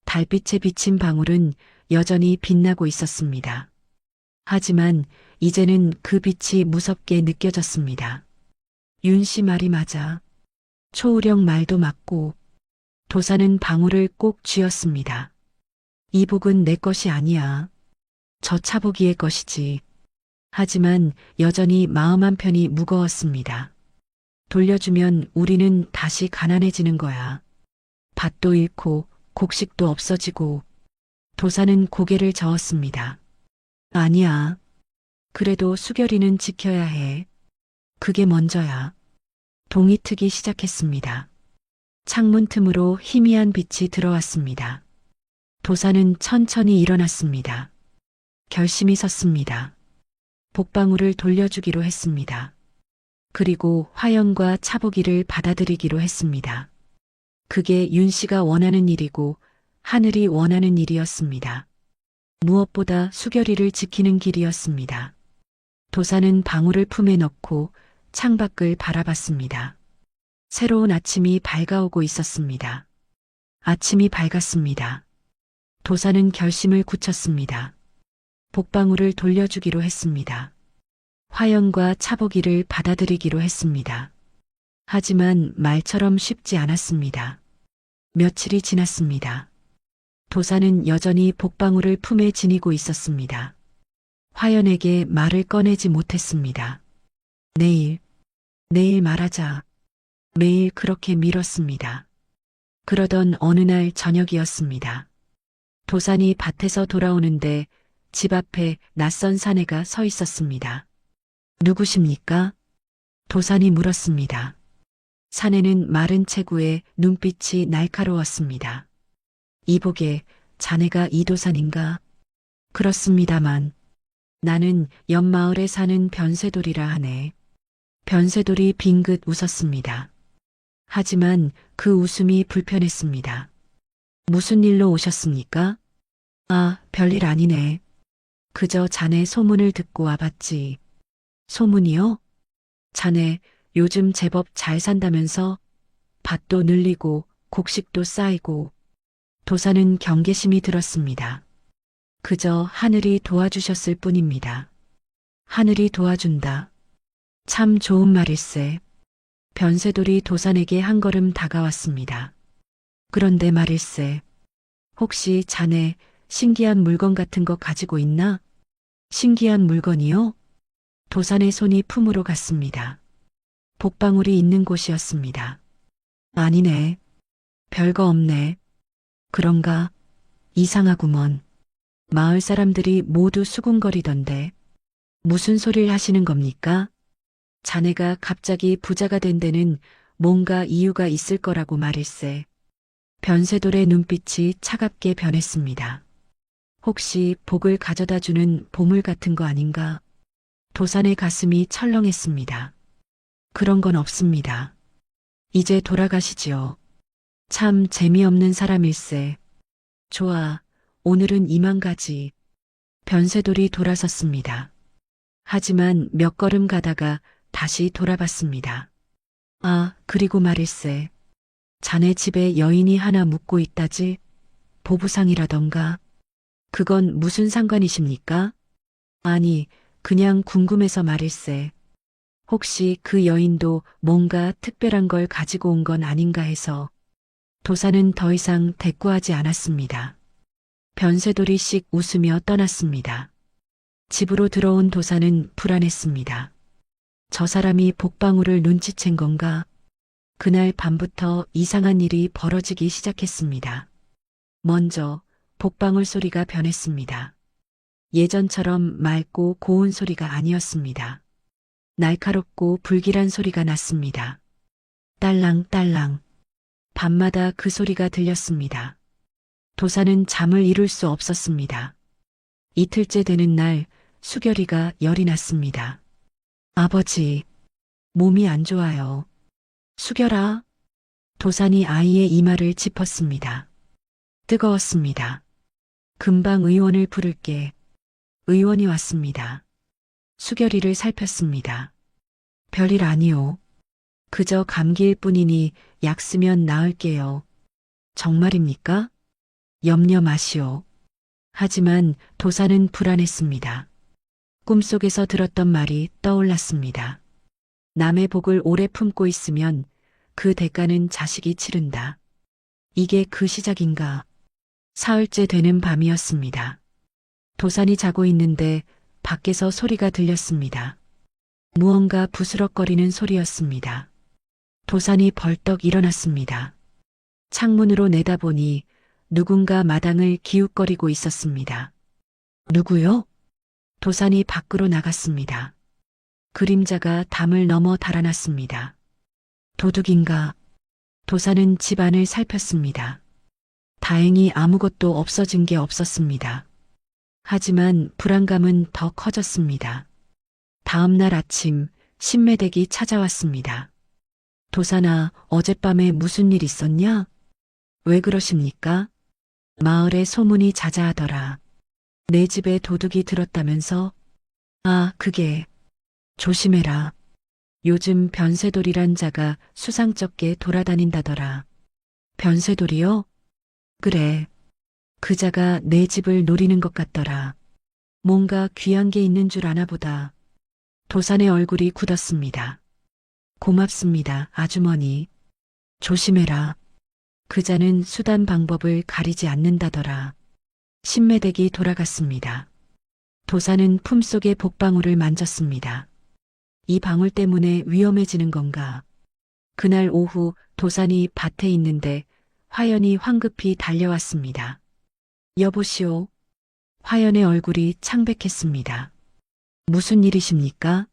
Speaker 2: 달빛에 비친 방울은 여전히 빛나고 있었습니다. 하지만 이제는 그 빛이 무섭게 느껴졌습니다. 윤 씨 말이 맞아. 초우령 말도 맞고 도사는 방울을 꼭 쥐었습니다. 이 복은 내 것이 아니야. 저 차복이의 것이지. 하지만 여전히 마음 한편이 무거웠습니다. 돌려주면 우리는 다시 가난해지는 거야. 밭도 잃고 곡식도 없어지고 도사는 고개를 저었습니다. 아니야. 그래도 수결이는 지켜야 해. 그게 먼저야. 동이 트기 시작했습니다. 창문 틈으로 희미한 빛이 들어왔습니다. 도사는 천천히 일어났습니다. 결심이 섰습니다. 복방울을 돌려주기로 했습니다. 그리고 화연과 차보기를 받아들이기로 했습니다. 그게 윤 씨가 원하는 일이고 하늘이 원하는 일이었습니다. 무엇보다 수결이를 지키는 길이었습니다. 도사는 방울을 품에 넣고 창밖을 바라봤습니다. 새로운 아침이 밝아오고 있었습니다. 아침이 밝았습니다. 도사는 결심을 굳혔습니다. 복방울을 돌려주기로 했습니다. 화연과 차보기를 받아들이기로 했습니다. 하지만 말처럼 쉽지 않았습니다. 며칠이 지났습니다. 도사는 여전히 복방울을 품에 지니고 있었습니다. 화연에게 말을 꺼내지 못했습니다. 내일 말하자. 매일 그렇게 미뤘습니다. 그러던 어느 날 저녁이었습니다. 도산이 밭에서 돌아오는데 집 앞에 낯선 사내가 서 있었습니다. 누구십니까? 도산이 물었습니다. 사내는 마른 체구에 눈빛이 날카로웠습니다. 이복에 자네가 이도산인가? 그렇습니다만 나는 옆마을에 사는 변쇠돌이라 하네. 변쇠돌이 빙긋 웃었습니다. 하지만 그 웃음이 불편했습니다. 무슨 일로 오셨습니까? 아, 별일 아니네. 그저 자네 소문을 듣고 와봤지. 소문이요? 자네 요즘 제법 잘 산다면서 밭도 늘리고 곡식도 쌓이고. 도사는 경계심이 들었습니다. 그저 하늘이 도와주셨을 뿐입니다. 하늘이 도와준다. 참 좋은 말일세. 변쇠돌이 도산에게 한 걸음 다가왔습니다. 그런데 말일세. 혹시 자네 신기한 물건 같은 거 가지고 있나? 신기한 물건이요? 도산의 손이 품으로 갔습니다. 복방울이 있는 곳이었습니다. 아니네. 별거 없네. 그런가? 이상하구먼. 마을 사람들이 모두 수군거리던데. 무슨 소리를 하시는 겁니까? 자네가 갑자기 부자가 된 데는 뭔가 이유가 있을 거라고 말일세. 변쇠돌의 눈빛이 차갑게 변했습니다. 혹시 복을 가져다 주는 보물 같은 거 아닌가? 도산의 가슴이 철렁했습니다. 그런 건 없습니다. 이제 돌아가시지요. 참 재미없는 사람일세. 좋아, 오늘은 이만 가지. 변쇠돌이 돌아섰습니다. 하지만 몇 걸음 가다가 다시 돌아봤습니다. 아, 그리고 말일세. 자네 집에 여인이 하나 묵고 있다지? 보부상이라던가. 그건 무슨 상관이십니까? 아니, 그냥 궁금해서 말일세. 혹시 그 여인도 뭔가 특별한 걸 가지고 온 건 아닌가 해서. 도사는 더 이상 대꾸하지 않았습니다. 변쇠돌이 씩 웃으며 떠났습니다. 집으로 들어온 도사는 불안했습니다. 저 사람이 복방울을 눈치챈 건가? 그날 밤부터 이상한 일이 벌어지기 시작했습니다. 먼저 복방울 소리가 변했습니다. 예전처럼 맑고 고운 소리가 아니었습니다. 날카롭고 불길한 소리가 났습니다. 딸랑딸랑. 밤마다 그 소리가 들렸습니다. 도사는 잠을 이룰 수 없었습니다. 이틀째 되는 날 수결이가 열이 났습니다. 아버지, 몸이 안 좋아요. 수결아. 도산이 아이의 이마를 짚었습니다. 뜨거웠습니다. 금방 의원을 부를게. 의원이 왔습니다. 수결이를 살폈습니다. 별일 아니오. 그저 감기일 뿐이니 약 쓰면 나을게요. 정말입니까? 염려 마시오. 하지만 도사는 불안했습니다. 꿈속에서 들었던 말이 떠올랐습니다. 남의 복을 오래 품고 있으면 그 대가는 자식이 치른다. 이게 그 시작인가? 사흘째 되는 밤이었습니다. 도산이 자고 있는데 밖에서 소리가 들렸습니다. 무언가 부스럭거리는 소리였습니다. 도산이 벌떡 일어났습니다. 창문으로 내다보니 누군가 마당을 기웃거리고 있었습니다. 누구요? 도산이 밖으로 나갔습니다. 그림자가 담을 넘어 달아났습니다. 도둑인가? 도산은 집안을 살폈습니다. 다행히 아무것도 없어진 게 없었습니다. 하지만 불안감은 더 커졌습니다. 다음 날 아침 신매댁이 찾아왔습니다. 도산아, 어젯밤에 무슨 일 있었냐? 왜 그러십니까? 마을에 소문이 자자하더라. 내 집에 도둑이 들었다면서? 아, 그게. 조심해라. 요즘 변새돌이란 자가 수상쩍게 돌아다닌다더라. 변새돌이요? 그래. 그 자가 내 집을 노리는 것 같더라. 뭔가 귀한 게 있는 줄 아나 보다. 도산의 얼굴이 굳었습니다. 고맙습니다, 아주머니. 조심해라. 그 자는 수단 방법을 가리지 않는다더라. 신매댁이 돌아갔습니다. 도산은 품속의 복방울을 만졌습니다. 이 방울 때문에 위험해지는 건가? 그날 오후 도산이 밭에 있는데 화연이 황급히 달려왔습니다. 여보시오. 화연의 얼굴이 창백했습니다. 무슨 일이십니까?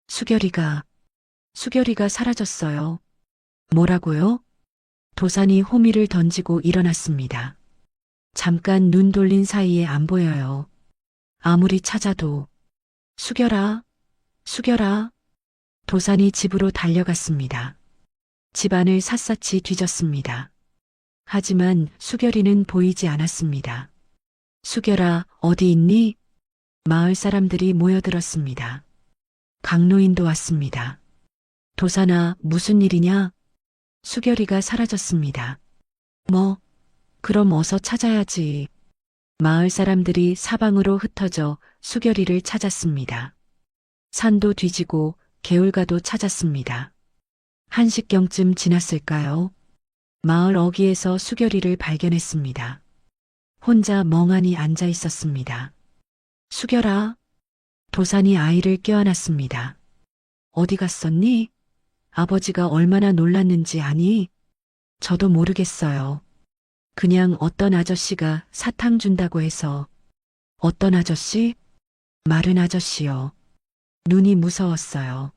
Speaker 2: 수결이가 사라졌어요. 뭐라고요? 도산이 호미를 던지고 일어났습니다. 잠깐 눈 돌린 사이에 안 보여요. 아무리 찾아도. 수결아. 도산이 집으로 달려갔습니다. 집안을 샅샅이 뒤졌습니다. 하지만 수결이는 보이지 않았습니다. 수결아, 어디 있니? 마을 사람들이 모여들었습니다. 강노인도 왔습니다. 도산아, 무슨 일이냐? 수결이가 사라졌습니다. 그럼 어서 찾아야지. 마을 사람들이 사방으로 흩어져 수결이를 찾았습니다. 산도 뒤지고 개울가도 찾았습니다. 1시경쯤 지났을까요? 마을 어귀에서 수결이를 발견했습니다. 혼자 멍하니 앉아 있었습니다. 수결아. 도산이 아이를 껴안았습니다. 어디 갔었니? 아버지가 얼마나 놀랐는지 아니? 저도 모르겠어요. 그냥 어떤 아저씨가 사탕 준다고 해서. 어떤 아저씨? 마른 아저씨요. 눈이 무서웠어요.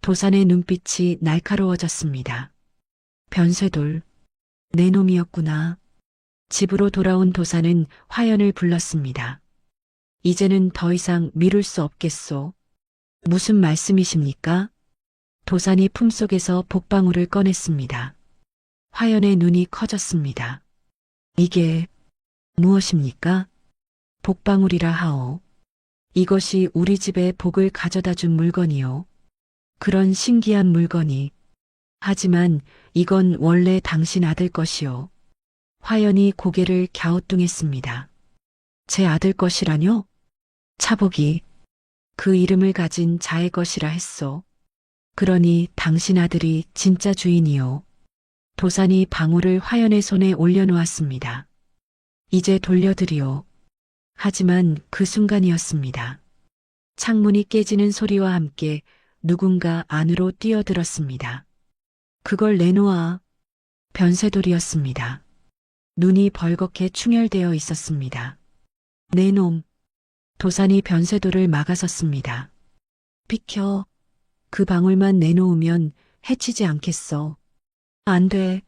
Speaker 2: 도산의 눈빛이 날카로워졌습니다. 변쇄돌. 내 놈이었구나. 집으로 돌아온 도산은 화연을 불렀습니다. 이제는 더 이상 미룰 수 없겠소. 무슨 말씀이십니까? 도산이 품속에서 복방울을 꺼냈습니다. 화연의 눈이 커졌습니다. 이게 무엇입니까? 복방울이라 하오. 이것이 우리 집에 복을 가져다 준 물건이요. 그런 신기한 물건이. 하지만 이건 원래 당신 아들 것이요. 화연이 고개를 갸우뚱했습니다. 제 아들 것이라뇨? 차복이 그 이름을 가진 자의 것이라 했소. 그러니 당신 아들이 진짜 주인이요. 도산이 방울을 화연의 손에 올려놓았습니다. 이제 돌려드리오. 하지만 그 순간이었습니다. 창문이 깨지는 소리와 함께 누군가 안으로 뛰어들었습니다. 그걸 내놓아. 변쇄돌이었습니다. 눈이 벌겋게 충혈되어 있었습니다. 내 놈. 도산이 변쇄돌을 막아섰습니다. 비켜. 그 방울만 내놓으면 해치지 않겠어. 안 돼.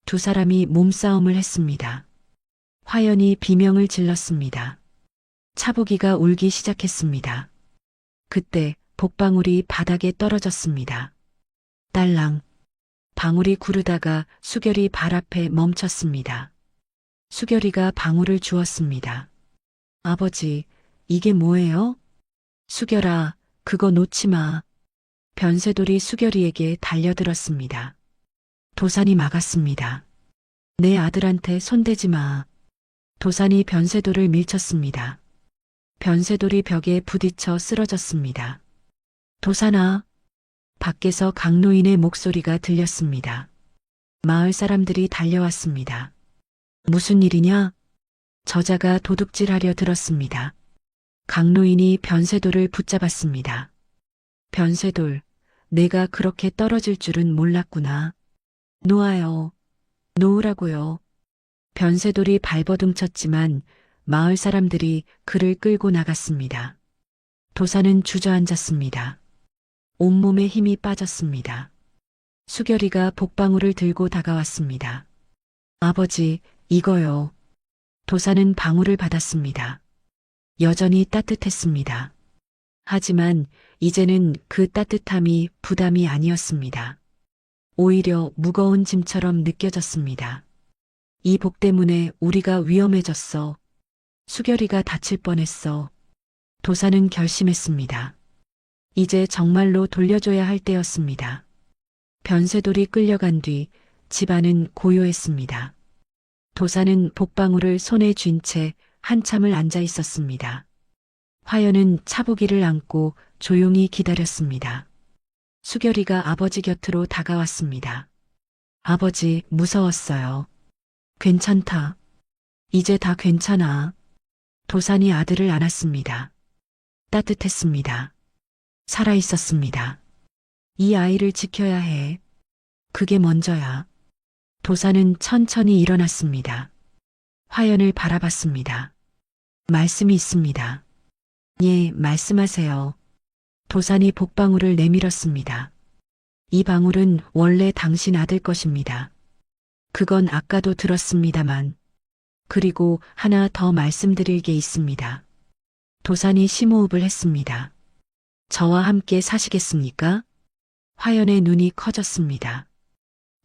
Speaker 2: 두 사람이 몸싸움을 했습니다. 화연이 비명을 질렀습니다. 차보기가 울기 시작했습니다. 그때 복방울이 바닥에 떨어졌습니다. 딸랑. 방울이 구르다가 수결이 발 앞에 멈췄습니다. 수결이가 방울을 주었습니다. 아버지, 이게 뭐예요? 수결아, 그거 놓지 마. 변쇄돌이 수결이에게 달려들었습니다. 도산이 막았습니다. 내 아들한테 손대지 마. 도산이 변쇄돌을 밀쳤습니다. 변쇄돌이 벽에 부딪혀 쓰러졌습니다. 도산아. 밖에서 강노인의 목소리가 들렸습니다. 마을 사람들이 달려왔습니다. 무슨 일이냐? 저자가 도둑질하려 들었습니다. 강노인이 변쇠돌을 붙잡았습니다. 변쇠돌, 내가 그렇게 떨어질 줄은 몰랐구나. 놓아요. 놓으라고요. 변쇠돌이 발버둥 쳤지만 마을 사람들이 그를 끌고 나갔습니다. 도사는 주저앉았습니다. 온몸에 힘이 빠졌습니다. 수결이가 복방울을 들고 다가왔습니다. 아버지, 이거요. 도사는 방울을 받았습니다. 여전히 따뜻했습니다. 하지만 이제는 그 따뜻함이 부담이 아니었습니다. 오히려 무거운 짐처럼 느껴졌습니다. 이 복 때문에 우리가 위험해졌어. 수결이가 다칠 뻔했어. 도사는 결심했습니다. 이제 정말로 돌려줘야 할 때였습니다. 변쇠돌이 끌려간 뒤 집안은 고요했습니다. 도사는 복방울을 손에 쥔 채 한참을 앉아 있었습니다. 화연은 차보기를 안고 조용히 기다렸습니다. 수결이가 아버지 곁으로 다가왔습니다. 아버지, 무서웠어요. 괜찮다. 이제 다 괜찮아. 도산이 아들을 안았습니다. 따뜻했습니다. 살아있었습니다. 이 아이를 지켜야 해. 그게 먼저야. 도사는 천천히 일어났습니다. 화연을 바라봤습니다. 말씀이 있습니다. 예, 말씀하세요. 도산이 복방울을 내밀었습니다. 이 방울은 원래 당신 아들 것입니다. 그건 아까도 들었습니다만. 그리고 하나 더 말씀드릴 게 있습니다. 도산이 심호흡을 했습니다. 저와 함께 사시겠습니까? 화연의 눈이 커졌습니다.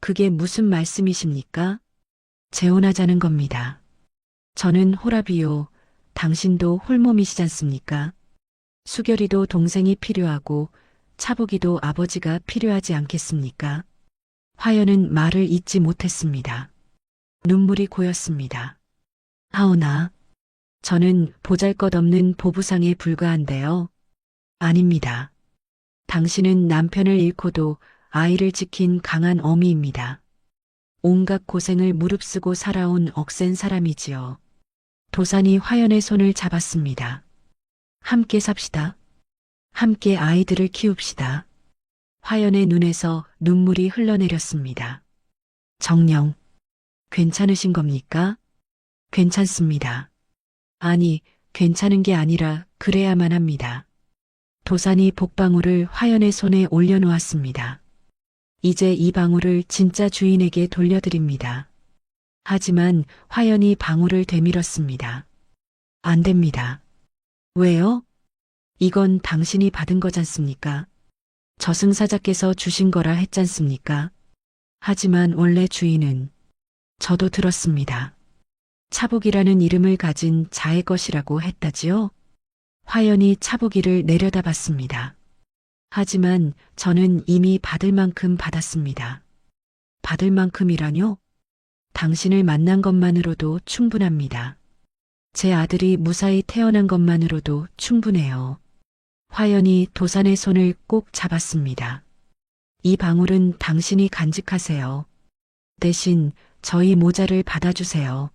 Speaker 2: 그게 무슨 말씀이십니까? 재혼하자는 겁니다. 저는 호랍이요. 당신도 홀몸이시잖습니까? 수결이도 동생이 필요하고 차보기도 아버지가 필요하지 않겠습니까? 화연은 말을 잇지 못했습니다. 눈물이 고였습니다. 하오나, 저는 보잘것없는 보부상에 불과한데요. 아닙니다. 당신은 남편을 잃고도 아이를 지킨 강한 어미입니다. 온갖 고생을 무릅쓰고 살아온 억센 사람이지요. 도산이 화연의 손을 잡았습니다. 함께 삽시다. 함께 아이들을 키웁시다. 화연의 눈에서 눈물이 흘러내렸습니다. 정녕, 괜찮으신 겁니까? 괜찮습니다. 아니, 괜찮은 게 아니라 그래야만 합니다. 도산이 복방울을 화연의 손에 올려놓았습니다. 이제 이 방울을 진짜 주인에게 돌려드립니다. 하지만 화연이 방울을 되밀었습니다. 안 됩니다. 왜요? 이건 당신이 받은 거잖습니까? 저승사자께서 주신 거라 했잖습니까? 하지만 원래 주인은 저도 들었습니다. 차복이라는 이름을 가진 자의 것이라고 했다지요? 화연이 차복이를 내려다봤습니다. 하지만 저는 이미 받을 만큼 받았습니다. 받을 만큼이라뇨? 당신을 만난 것만으로도 충분합니다. 제 아들이 무사히 태어난 것만으로도 충분해요. 화연이 도산의 손을 꼭 잡았습니다. 이 방울은 당신이 간직하세요. 대신 저희 모자를 받아주세요.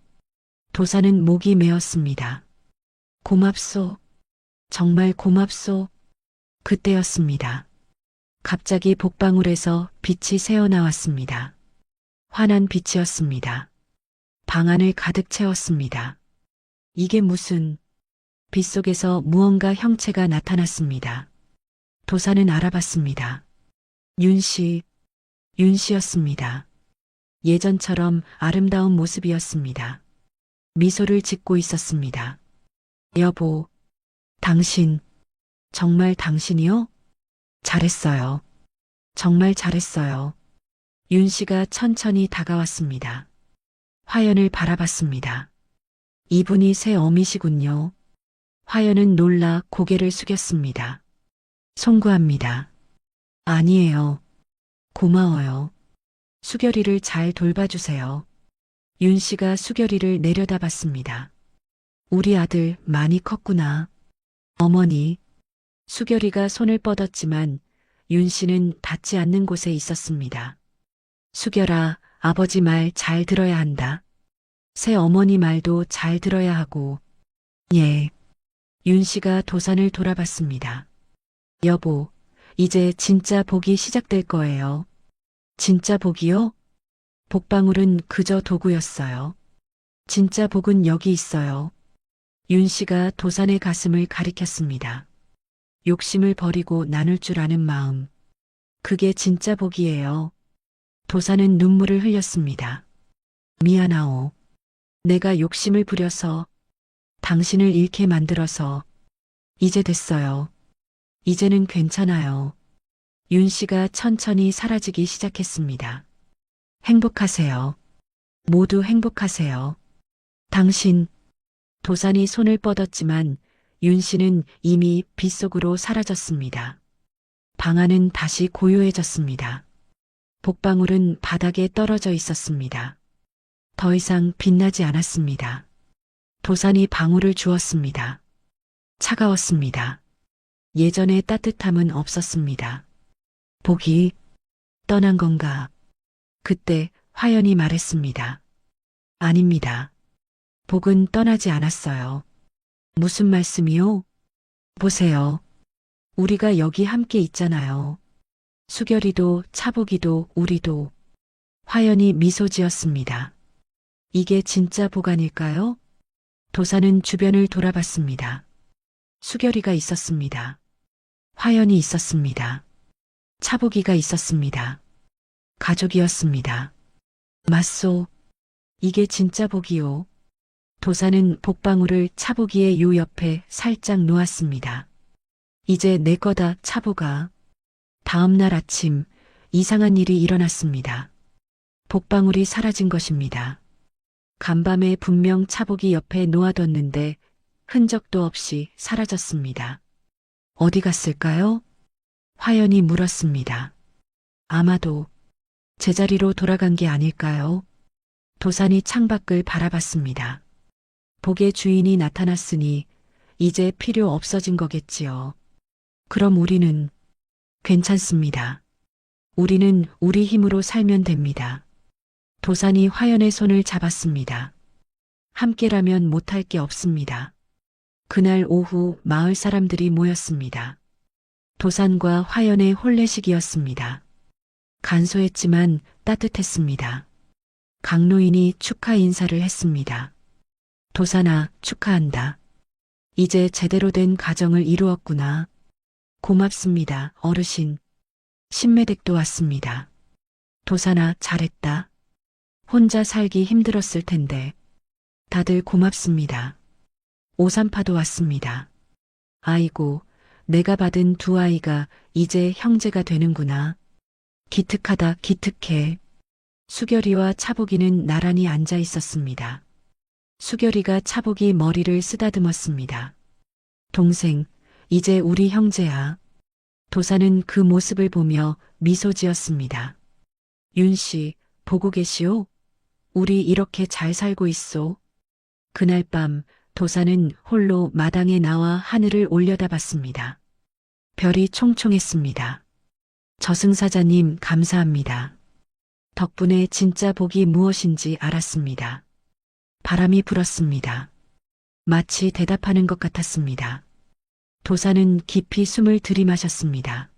Speaker 2: 도산은 목이 메었습니다. 고맙소. 정말 고맙소. 그때였습니다. 갑자기 복방울에서 빛이 새어나왔습니다. 환한 빛이었습니다. 방 안을 가득 채웠습니다. 이게 무슨... 빛 속에서 무언가 형체가 나타났습니다. 도사는 알아봤습니다. 윤씨였습니다. 예전처럼 아름다운 모습이었습니다. 미소를 짓고 있었습니다. 여보, 당신, 정말 당신이요? 잘했어요. 정말 잘했어요. 윤씨가 천천히 다가왔습니다. 화연을 바라봤습니다. 이분이 새 어미시군요. 화연은 놀라 고개를 숙였습니다. 송구합니다. 아니에요. 고마워요. 수결이를 잘 돌봐주세요. 윤씨가 수결이를 내려다봤습니다. 우리 아들 많이 컸구나. 어머니. 수결이가 손을 뻗었지만 윤 씨는 닿지 않는 곳에 있었습니다. 수결아, 아버지 말 잘 들어야 한다. 새 어머니 말도 잘 들어야 하고. 예. 윤 씨가 도산을 돌아봤습니다. 여보, 이제 진짜 복이 시작될 거예요. 진짜 복이요? 복방울은 그저 도구였어요. 진짜 복은 여기 있어요. 윤 씨가 도산의 가슴을 가리켰습니다. 욕심을 버리고 나눌 줄 아는 마음. 그게 진짜 복이에요. 도산은 눈물을 흘렸습니다. 미안하오. 내가 욕심을 부려서 당신을 잃게 만들어서. 이제 됐어요. 이제는 괜찮아요. 윤 씨가 천천히 사라지기 시작했습니다. 행복하세요. 모두 행복하세요. 당신. 도산이 손을 뻗었지만 윤 씨는 이미 빗속으로 사라졌습니다. 방 안은 다시 고요해졌습니다. 복방울은 바닥에 떨어져 있었습니다. 더 이상 빛나지 않았습니다. 도산이 방울을 주었습니다. 차가웠습니다. 예전의 따뜻함은 없었습니다. 복이 떠난 건가? 그때 화연이 말했습니다. 아닙니다. 복은 떠나지 않았어요. 무슨 말씀이요? 보세요. 우리가 여기 함께 있잖아요. 수결이도 차복이도 우리도. 화연이 미소 지었습니다. 이게 진짜 복 아닐까요? 도사는 주변을 돌아봤습니다. 수결이가 있었습니다. 화연이 있었습니다. 차복이가 있었습니다. 가족이었습니다. 맞소. 이게 진짜 복이요. 도사는 복방울을 차복이의 요 옆에 살짝 놓았습니다. 이제 내 거다, 차복아. 다음 날 아침 이상한 일이 일어났습니다. 복방울이 사라진 것입니다. 간밤에 분명 차복이 옆에 놓아뒀는데 흔적도 없이 사라졌습니다. 어디 갔을까요? 화연이 물었습니다. 아마도 제자리로 돌아간 게 아닐까요? 도산이 창밖을 바라봤습니다. 복의 주인이 나타났으니 이제 필요 없어진 거겠지요. 그럼 우리는 괜찮습니다. 우리는 우리 힘으로 살면 됩니다. 도산이 화연의 손을 잡았습니다. 함께라면 못할 게 없습니다. 그날 오후 마을 사람들이 모였습니다. 도산과 화연의 혼례식이었습니다. 간소했지만 따뜻했습니다. 강노인이 축하 인사를 했습니다. 도산아, 축하한다. 이제 제대로 된 가정을 이루었구나. 고맙습니다, 어르신. 신매댁도 왔습니다. 도산아, 잘했다. 혼자 살기 힘들었을 텐데. 다들 고맙습니다. 오삼파도 왔습니다. 아이고, 내가 받은 두 아이가 이제 형제가 되는구나. 기특하다, 기특해. 수결이와 차복이는 나란히 앉아 있었습니다. 수결이가 차복이 머리를 쓰다듬었습니다. 동생, 이제 우리 형제야. 도사는 그 모습을 보며 미소 지었습니다. 윤 씨, 보고 계시오? 우리 이렇게 잘 살고 있소. 그날 밤 도사는 홀로 마당에 나와 하늘을 올려다봤습니다. 별이 총총했습니다. 저승사자님 감사합니다. 덕분에 진짜 복이 무엇인지 알았습니다. 바람이 불었습니다. 마치 대답하는 것 같았습니다. 도사는 깊이 숨을 들이마셨습니다.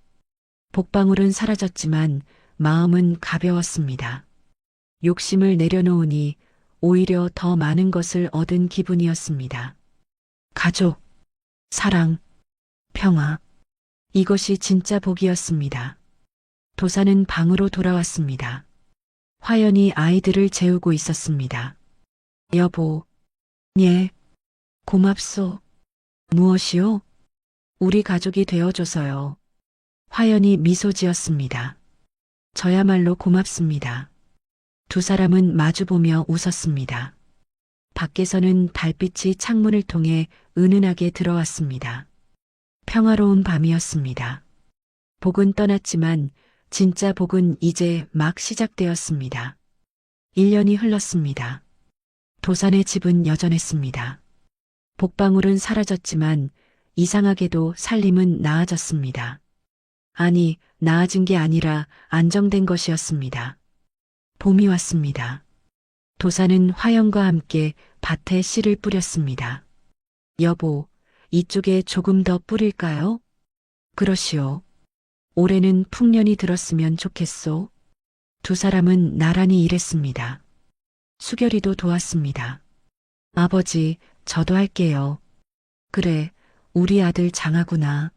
Speaker 2: 복방울은 사라졌지만 마음은 가벼웠습니다. 욕심을 내려놓으니 오히려 더 많은 것을 얻은 기분이었습니다. 가족, 사랑, 평화. 이것이 진짜 복이었습니다. 도사는 방으로 돌아왔습니다. 화연이 아이들을 재우고 있었습니다. 여보, 예, 고맙소. 무엇이요? 우리 가족이 되어줘서요. 화연이 미소 지었습니다. 저야말로 고맙습니다. 두 사람은 마주보며 웃었습니다. 밖에서는 달빛이 창문을 통해 은은하게 들어왔습니다. 평화로운 밤이었습니다. 복은 떠났지만 진짜 복은 이제 막 시작되었습니다. 1년이 흘렀습니다. 도산의 집은 여전했습니다. 복방울은 사라졌지만 이상하게도 살림은 나아졌습니다. 아니, 나아진 게 아니라 안정된 것이었습니다. 봄이 왔습니다. 도사는 화연과 함께 밭에 씨를 뿌렸습니다. 여보, 이쪽에 조금 더 뿌릴까요? 그러시오. 올해는 풍년이 들었으면 좋겠소. 두 사람은 나란히 일했습니다. 수결이도 도왔습니다. 아버지, 저도 할게요. 그래, 우리 아들 장하구나.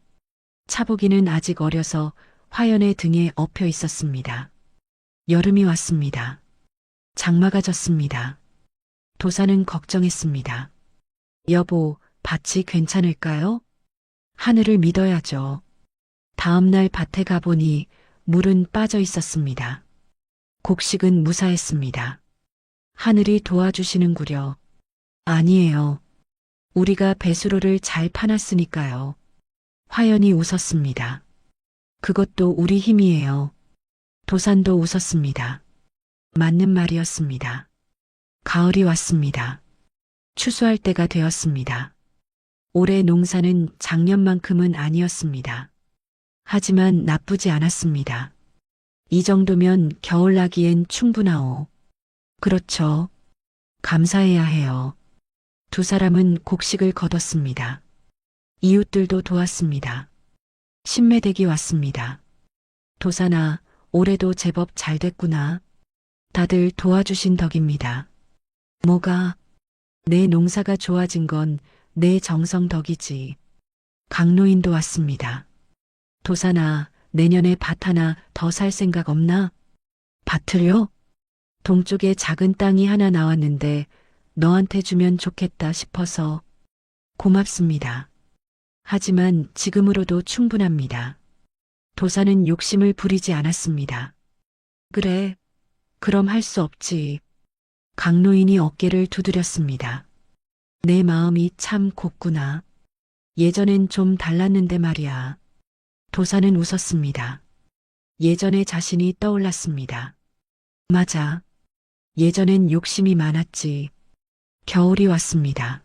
Speaker 2: 차복이는 아직 어려서 화연의 등에 엎여 있었습니다. 여름이 왔습니다. 장마가 졌습니다. 도사는 걱정했습니다. 여보, 밭이 괜찮을까요? 하늘을 믿어야죠. 다음 날 밭에 가보니 물은 빠져 있었습니다. 곡식은 무사했습니다. 하늘이 도와주시는구려. 아니에요. 우리가 배수로를 잘 파놨으니까요. 화연이 웃었습니다. 그것도 우리 힘이에요. 도산도 웃었습니다. 맞는 말이었습니다. 가을이 왔습니다. 추수할 때가 되었습니다. 올해 농사는 작년만큼은 아니었습니다. 하지만 나쁘지 않았습니다. 이 정도면 겨울나기엔 충분하오. 그렇죠. 감사해야 해요. 두 사람은 곡식을 거뒀습니다. 이웃들도 도왔습니다. 신매댁이 왔습니다. 도사나, 올해도 제법 잘 됐구나. 다들 도와주신 덕입니다. 뭐가? 내 농사가 좋아진 건 내 정성 덕이지. 강노인도 왔습니다. 도사나, 내년에 밭 하나 더 살 생각 없나? 밭을요? 동쪽에 작은 땅이 하나 나왔는데 너한테 주면 좋겠다 싶어서. 고맙습니다. 하지만 지금으로도 충분합니다. 도사는 욕심을 부리지 않았습니다. 그래, 그럼 할 수 없지. 강노인이 어깨를 두드렸습니다. 내 마음이 참 곱구나. 예전엔 좀 달랐는데 말이야. 도사는 웃었습니다. 예전의 자신이 떠올랐습니다. 맞아. 예전엔 욕심이 많았지. 겨울이 왔습니다.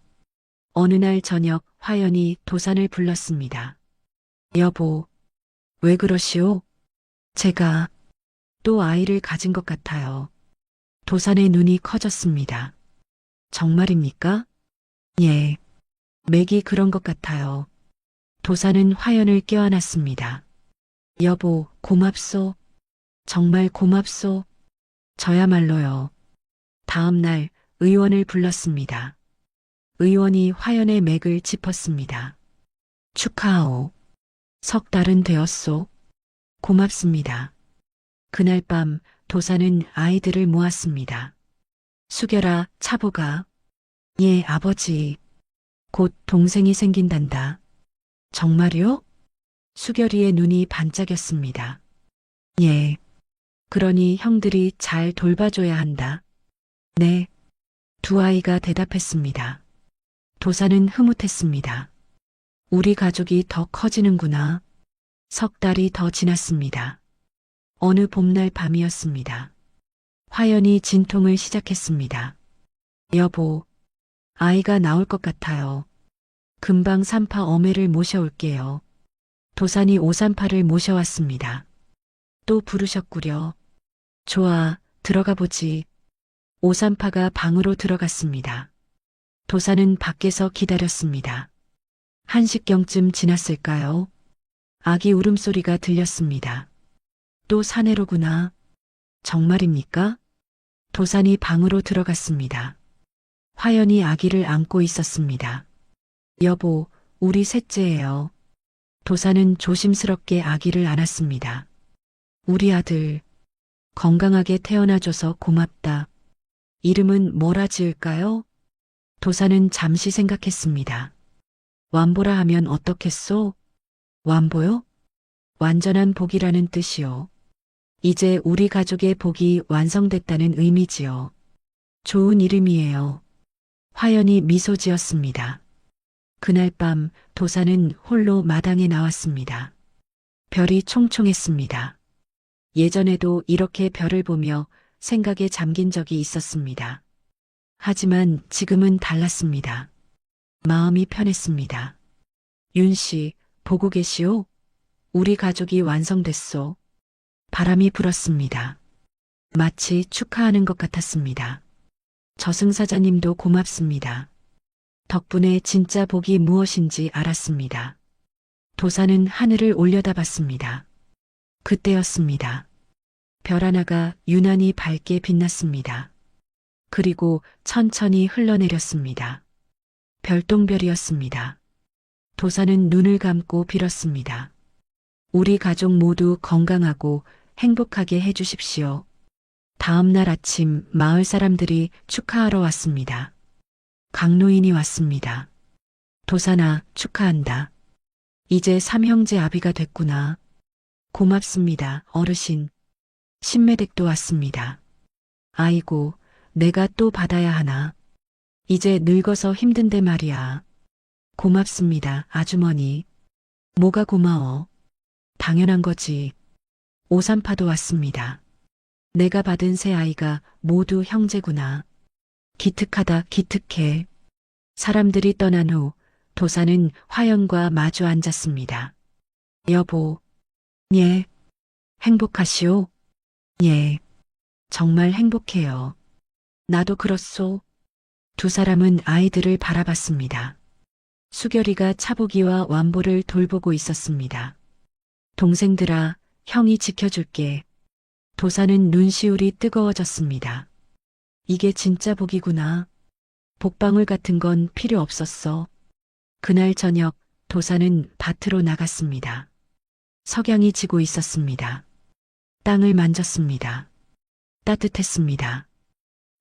Speaker 2: 어느 날 저녁 화연이 도산을 불렀습니다. 여보, 왜 그러시오? 제가 또 아이를 가진 것 같아요. 도산의 눈이 커졌습니다. 정말입니까? 예. 맥이 그런 것 같아요. 도사는 화연을 껴안았습니다. 여보, 고맙소. 정말 고맙소. 저야말로요. 다음 날 의원을 불렀습니다. 의원이 화연의 맥을 짚었습니다. 축하하오. 석 달은 되었소. 고맙습니다. 그날 밤 도사는 아이들을 모았습니다. 수결아, 차보가. 예, 아버지. 곧 동생이 생긴단다. 정말요? 수결이의 눈이 반짝였습니다. 예. 그러니 형들이 잘 돌봐줘야 한다. 네. 두 아이가 대답했습니다. 도사는 흐뭇했습니다. 우리 가족이 더 커지는구나. 석 달이 더 지났습니다. 어느 봄날 밤이었습니다. 화연이 진통을 시작했습니다. 여보, 아이가 나올 것 같아요. 금방 산파 어매를 모셔올게요. 도산이 오산파를 모셔왔습니다. 또 부르셨구려. 좋아, 들어가 보지. 오산파가 방으로 들어갔습니다. 도사는 밖에서 기다렸습니다. 1시경쯤 지났을까요? 아기 울음소리가 들렸습니다. 또 사내로구나. 정말입니까? 도산이 방으로 들어갔습니다. 화연이 아기를 안고 있었습니다. 여보, 우리 셋째예요. 도사는 조심스럽게 아기를 안았습니다. 우리 아들, 건강하게 태어나줘서 고맙다. 이름은 뭐라 지을까요? 도사는 잠시 생각했습니다. 완보라 하면 어떻겠소? 완보요? 완전한 복이라는 뜻이요. 이제 우리 가족의 복이 완성됐다는 의미지요. 좋은 이름이에요. 화연이 미소 지었습니다. 그날 밤 도사는 홀로 마당에 나왔습니다. 별이 총총했습니다. 예전에도 이렇게 별을 보며 생각에 잠긴 적이 있었습니다. 하지만 지금은 달랐습니다. 마음이 편했습니다. 윤 씨, 보고 계시오? 우리 가족이 완성됐소. 바람이 불었습니다. 마치 축하하는 것 같았습니다. 저승사자님도 고맙습니다. 덕분에 진짜 복이 무엇인지 알았습니다. 도사는 하늘을 올려다봤습니다. 그때였습니다. 별 하나가 유난히 밝게 빛났습니다. 그리고 천천히 흘러내렸습니다. 별똥별이었습니다. 도사는 눈을 감고 빌었습니다. 우리 가족 모두 건강하고 행복하게 해주십시오. 다음 날 아침 마을 사람들이 축하하러 왔습니다. 강노인이 왔습니다. 도사나 축하한다. 이제 삼형제 아비가 됐구나. 고맙습니다, 어르신. 신매댁도 왔습니다. 아이고, 내가 또 받아야 하나. 이제 늙어서 힘든데 말이야. 고맙습니다, 아주머니. 뭐가 고마워. 당연한 거지. 오삼파도 왔습니다. 내가 받은 세 아이가 모두 형제구나. 기특하다, 기특해. 사람들이 떠난 후 도사는 화연과 마주 앉았습니다. 여보. 예. 행복하시오? 예. 정말 행복해요. 나도 그렇소. 두 사람은 아이들을 바라봤습니다. 수결이가 차보기와 완보를 돌보고 있었습니다. 동생들아, 형이 지켜줄게. 도사는 눈시울이 뜨거워졌습니다. 이게 진짜 복이구나. 복방울 같은 건 필요 없었어. 그날 저녁 도사는 밭으로 나갔습니다. 석양이 지고 있었습니다. 땅을 만졌습니다. 따뜻했습니다.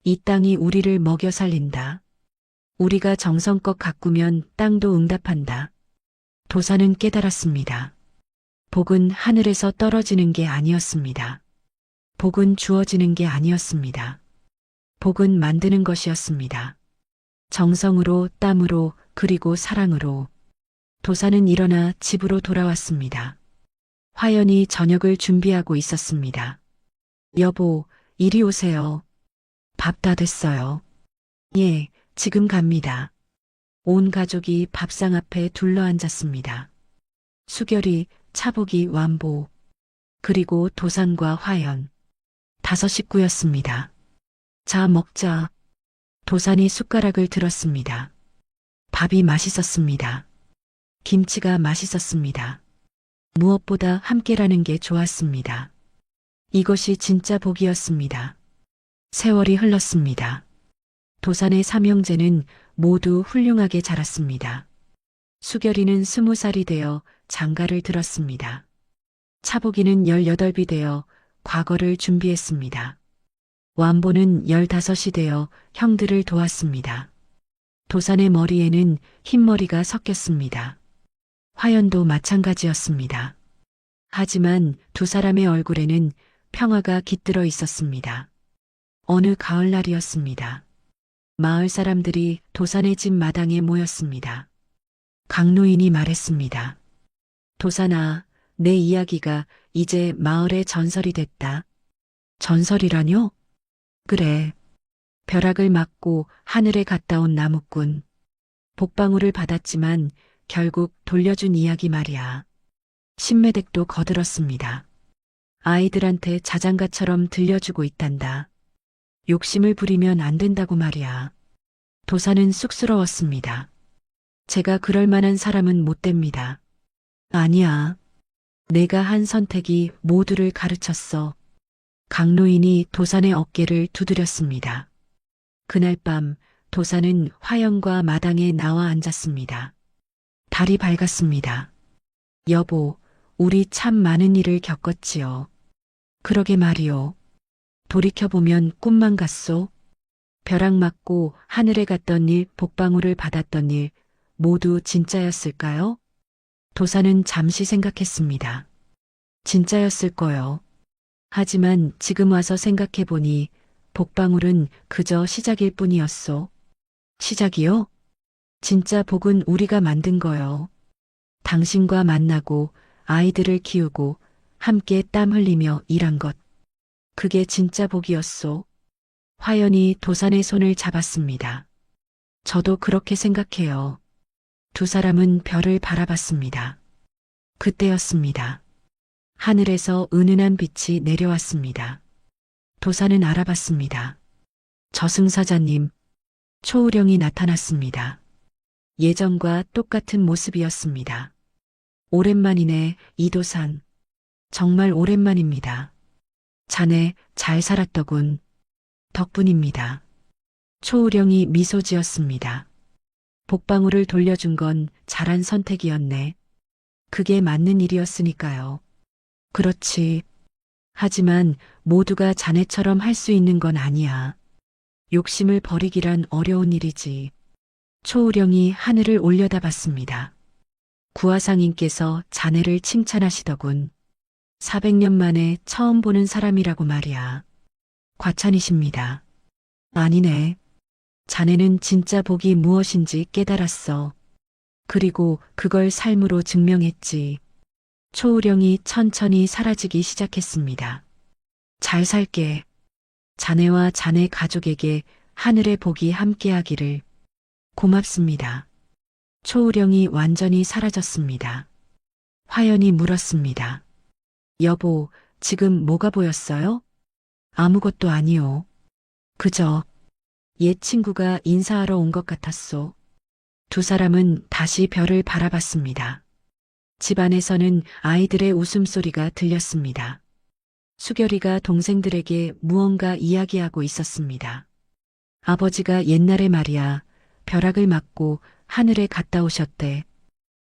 Speaker 2: 이 땅이 우리를 먹여 살린다. 우리가 정성껏 가꾸면 땅도 응답한다. 도사는 깨달았습니다. 복은 하늘에서 떨어지는 게 아니었습니다. 복은 주어지는 게 아니었습니다. 복은 만드는 것이었습니다. 정성으로, 땀으로, 그리고 사랑으로. 도사는 일어나 집으로 돌아왔습니다. 화연이 저녁을 준비하고 있었습니다. 여보, 이리 오세요. 밥 다 됐어요. 예, 지금 갑니다. 온 가족이 밥상 앞에 둘러앉았습니다. 수결이, 차복이, 완보, 그리고 도산과 화연. 5 식구였습니다. 자, 먹자. 도산이 숟가락을 들었습니다. 밥이 맛있었습니다. 김치가 맛있었습니다. 무엇보다 함께라는 게 좋았습니다. 이것이 진짜 복이었습니다. 세월이 흘렀습니다. 도산의 삼형제는 모두 훌륭하게 자랐습니다. 수결이는 20살이 되어 장가를 들었습니다. 차복이는 18이 되어 과거를 준비했습니다. 완보는 15이 되어 형들을 도왔습니다. 도산의 머리에는 흰머리가 섞였습니다. 화연도 마찬가지였습니다. 하지만 두 사람의 얼굴에는 평화가 깃들어 있었습니다. 어느 가을날이었습니다. 마을 사람들이 도산의 집 마당에 모였습니다. 강노인이 말했습니다. 도산아, 내 이야기가 이제 마을의 전설이 됐다. 전설이라뇨? 그래. 벼락을 맞고 하늘에 갔다 온 나무꾼. 복방울을 받았지만 결국 돌려준 이야기 말이야. 신매댁도 거들었습니다. 아이들한테 자장가처럼 들려주고 있단다. 욕심을 부리면 안 된다고 말이야. 도사는 쑥스러웠습니다. 제가 그럴 만한 사람은 못 됩니다. 아니야. 내가 한 선택이 모두를 가르쳤어. 강노인이 도산의 어깨를 두드렸습니다. 그날 밤 도산은 화연과 마당에 나와 앉았습니다. 달이 밝았습니다. 여보, 우리 참 많은 일을 겪었지요. 그러게 말이요. 돌이켜보면 꿈만 같소. 벼락 맞고 하늘에 갔던 일, 복방울을 받았던 일, 모두 진짜였을까요? 도사는 잠시 생각했습니다. 진짜였을 거요. 하지만 지금 와서 생각해보니 복방울은 그저 시작일 뿐이었소. 시작이요? 진짜 복은 우리가 만든 거요. 당신과 만나고 아이들을 키우고 함께 땀 흘리며 일한 것. 그게 진짜 복이었소. 화연이 도산의 손을 잡았습니다. 저도 그렇게 생각해요. 두 사람은 별을 바라봤습니다. 그때였습니다. 하늘에서 은은한 빛이 내려왔습니다. 도사는 알아봤습니다. 저승사자님, 초우령이 나타났습니다. 예전과 똑같은 모습이었습니다. 오랜만이네, 이도산. 정말 오랜만입니다. 자네 잘 살았더군. 덕분입니다. 초우령이 미소 지었습니다. 복방울을 돌려준 건 잘한 선택이었네. 그게 맞는 일이었으니까요. 그렇지. 하지만 모두가 자네처럼 할 수 있는 건 아니야. 욕심을 버리기란 어려운 일이지. 초우령이 하늘을 올려다봤습니다. 구하상인께서 자네를 칭찬하시더군. 400년 만에 처음 보는 사람이라고 말이야. 과찬이십니다. 아니네. 자네는 진짜 복이 무엇인지 깨달았어. 그리고 그걸 삶으로 증명했지. 초우령이 천천히 사라지기 시작했습니다. 잘 살게. 자네와 자네 가족에게 하늘의 복이 함께하기를. 고맙습니다. 초우령이 완전히 사라졌습니다. 화연이 물었습니다. 여보, 지금 뭐가 보였어요? 아무것도 아니요. 그저 옛 친구가 인사하러 온 것 같았소. 두 사람은 다시 별을 바라봤습니다. 집안에서는 아이들의 웃음소리가 들렸습니다. 수결이가 동생들에게 무언가 이야기하고 있었습니다. 아버지가 옛날에 말이야, 벼락을 맞고 하늘에 갔다 오셨대.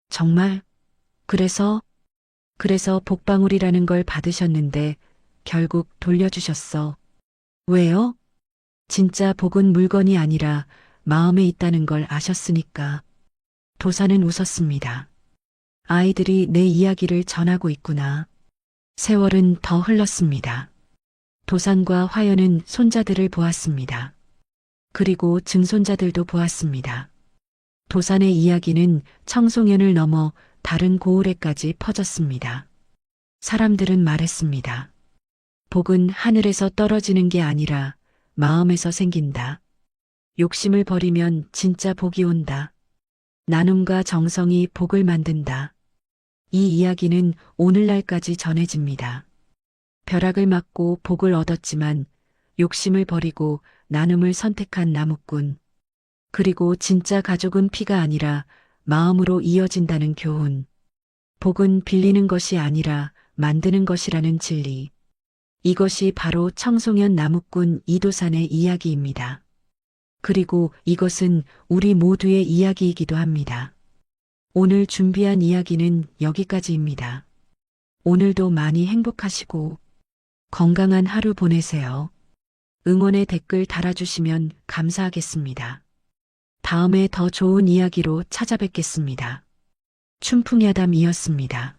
Speaker 2: 정말? 그래서 복방울이라는 걸 받으셨는데 결국 돌려주셨어. 왜요? 진짜 복은 물건이 아니라 마음에 있다는 걸 아셨으니까. 도사는 웃었습니다. 아이들이 내 이야기를 전하고 있구나. 세월은 더 흘렀습니다. 도산과 화연은 손자들을 보았습니다. 그리고 증손자들도 보았습니다. 도산의 이야기는 청송연을 넘어 다른 고을에까지 퍼졌습니다. 사람들은 말했습니다. 복은 하늘에서 떨어지는 게 아니라 마음에서 생긴다. 욕심을 버리면 진짜 복이 온다. 나눔과 정성이 복을 만든다. 이 이야기는 오늘날까지 전해집니다. 벼락을 맞고 복을 얻었지만 욕심을 버리고 나눔을 선택한 나무꾼. 그리고 진짜 가족은 피가 아니라 마음으로 이어진다는 교훈. 복은 빌리는 것이 아니라 만드는 것이라는 진리. 이것이 바로 청송연 나무꾼 이도산의 이야기입니다. 그리고 이것은 우리 모두의 이야기이기도 합니다. 오늘 준비한 이야기는 여기까지입니다. 오늘도 많이 행복하시고 건강한 하루 보내세요. 응원의 댓글 달아주시면 감사하겠습니다. 다음에 더 좋은 이야기로 찾아뵙겠습니다. 춘풍야담이었습니다.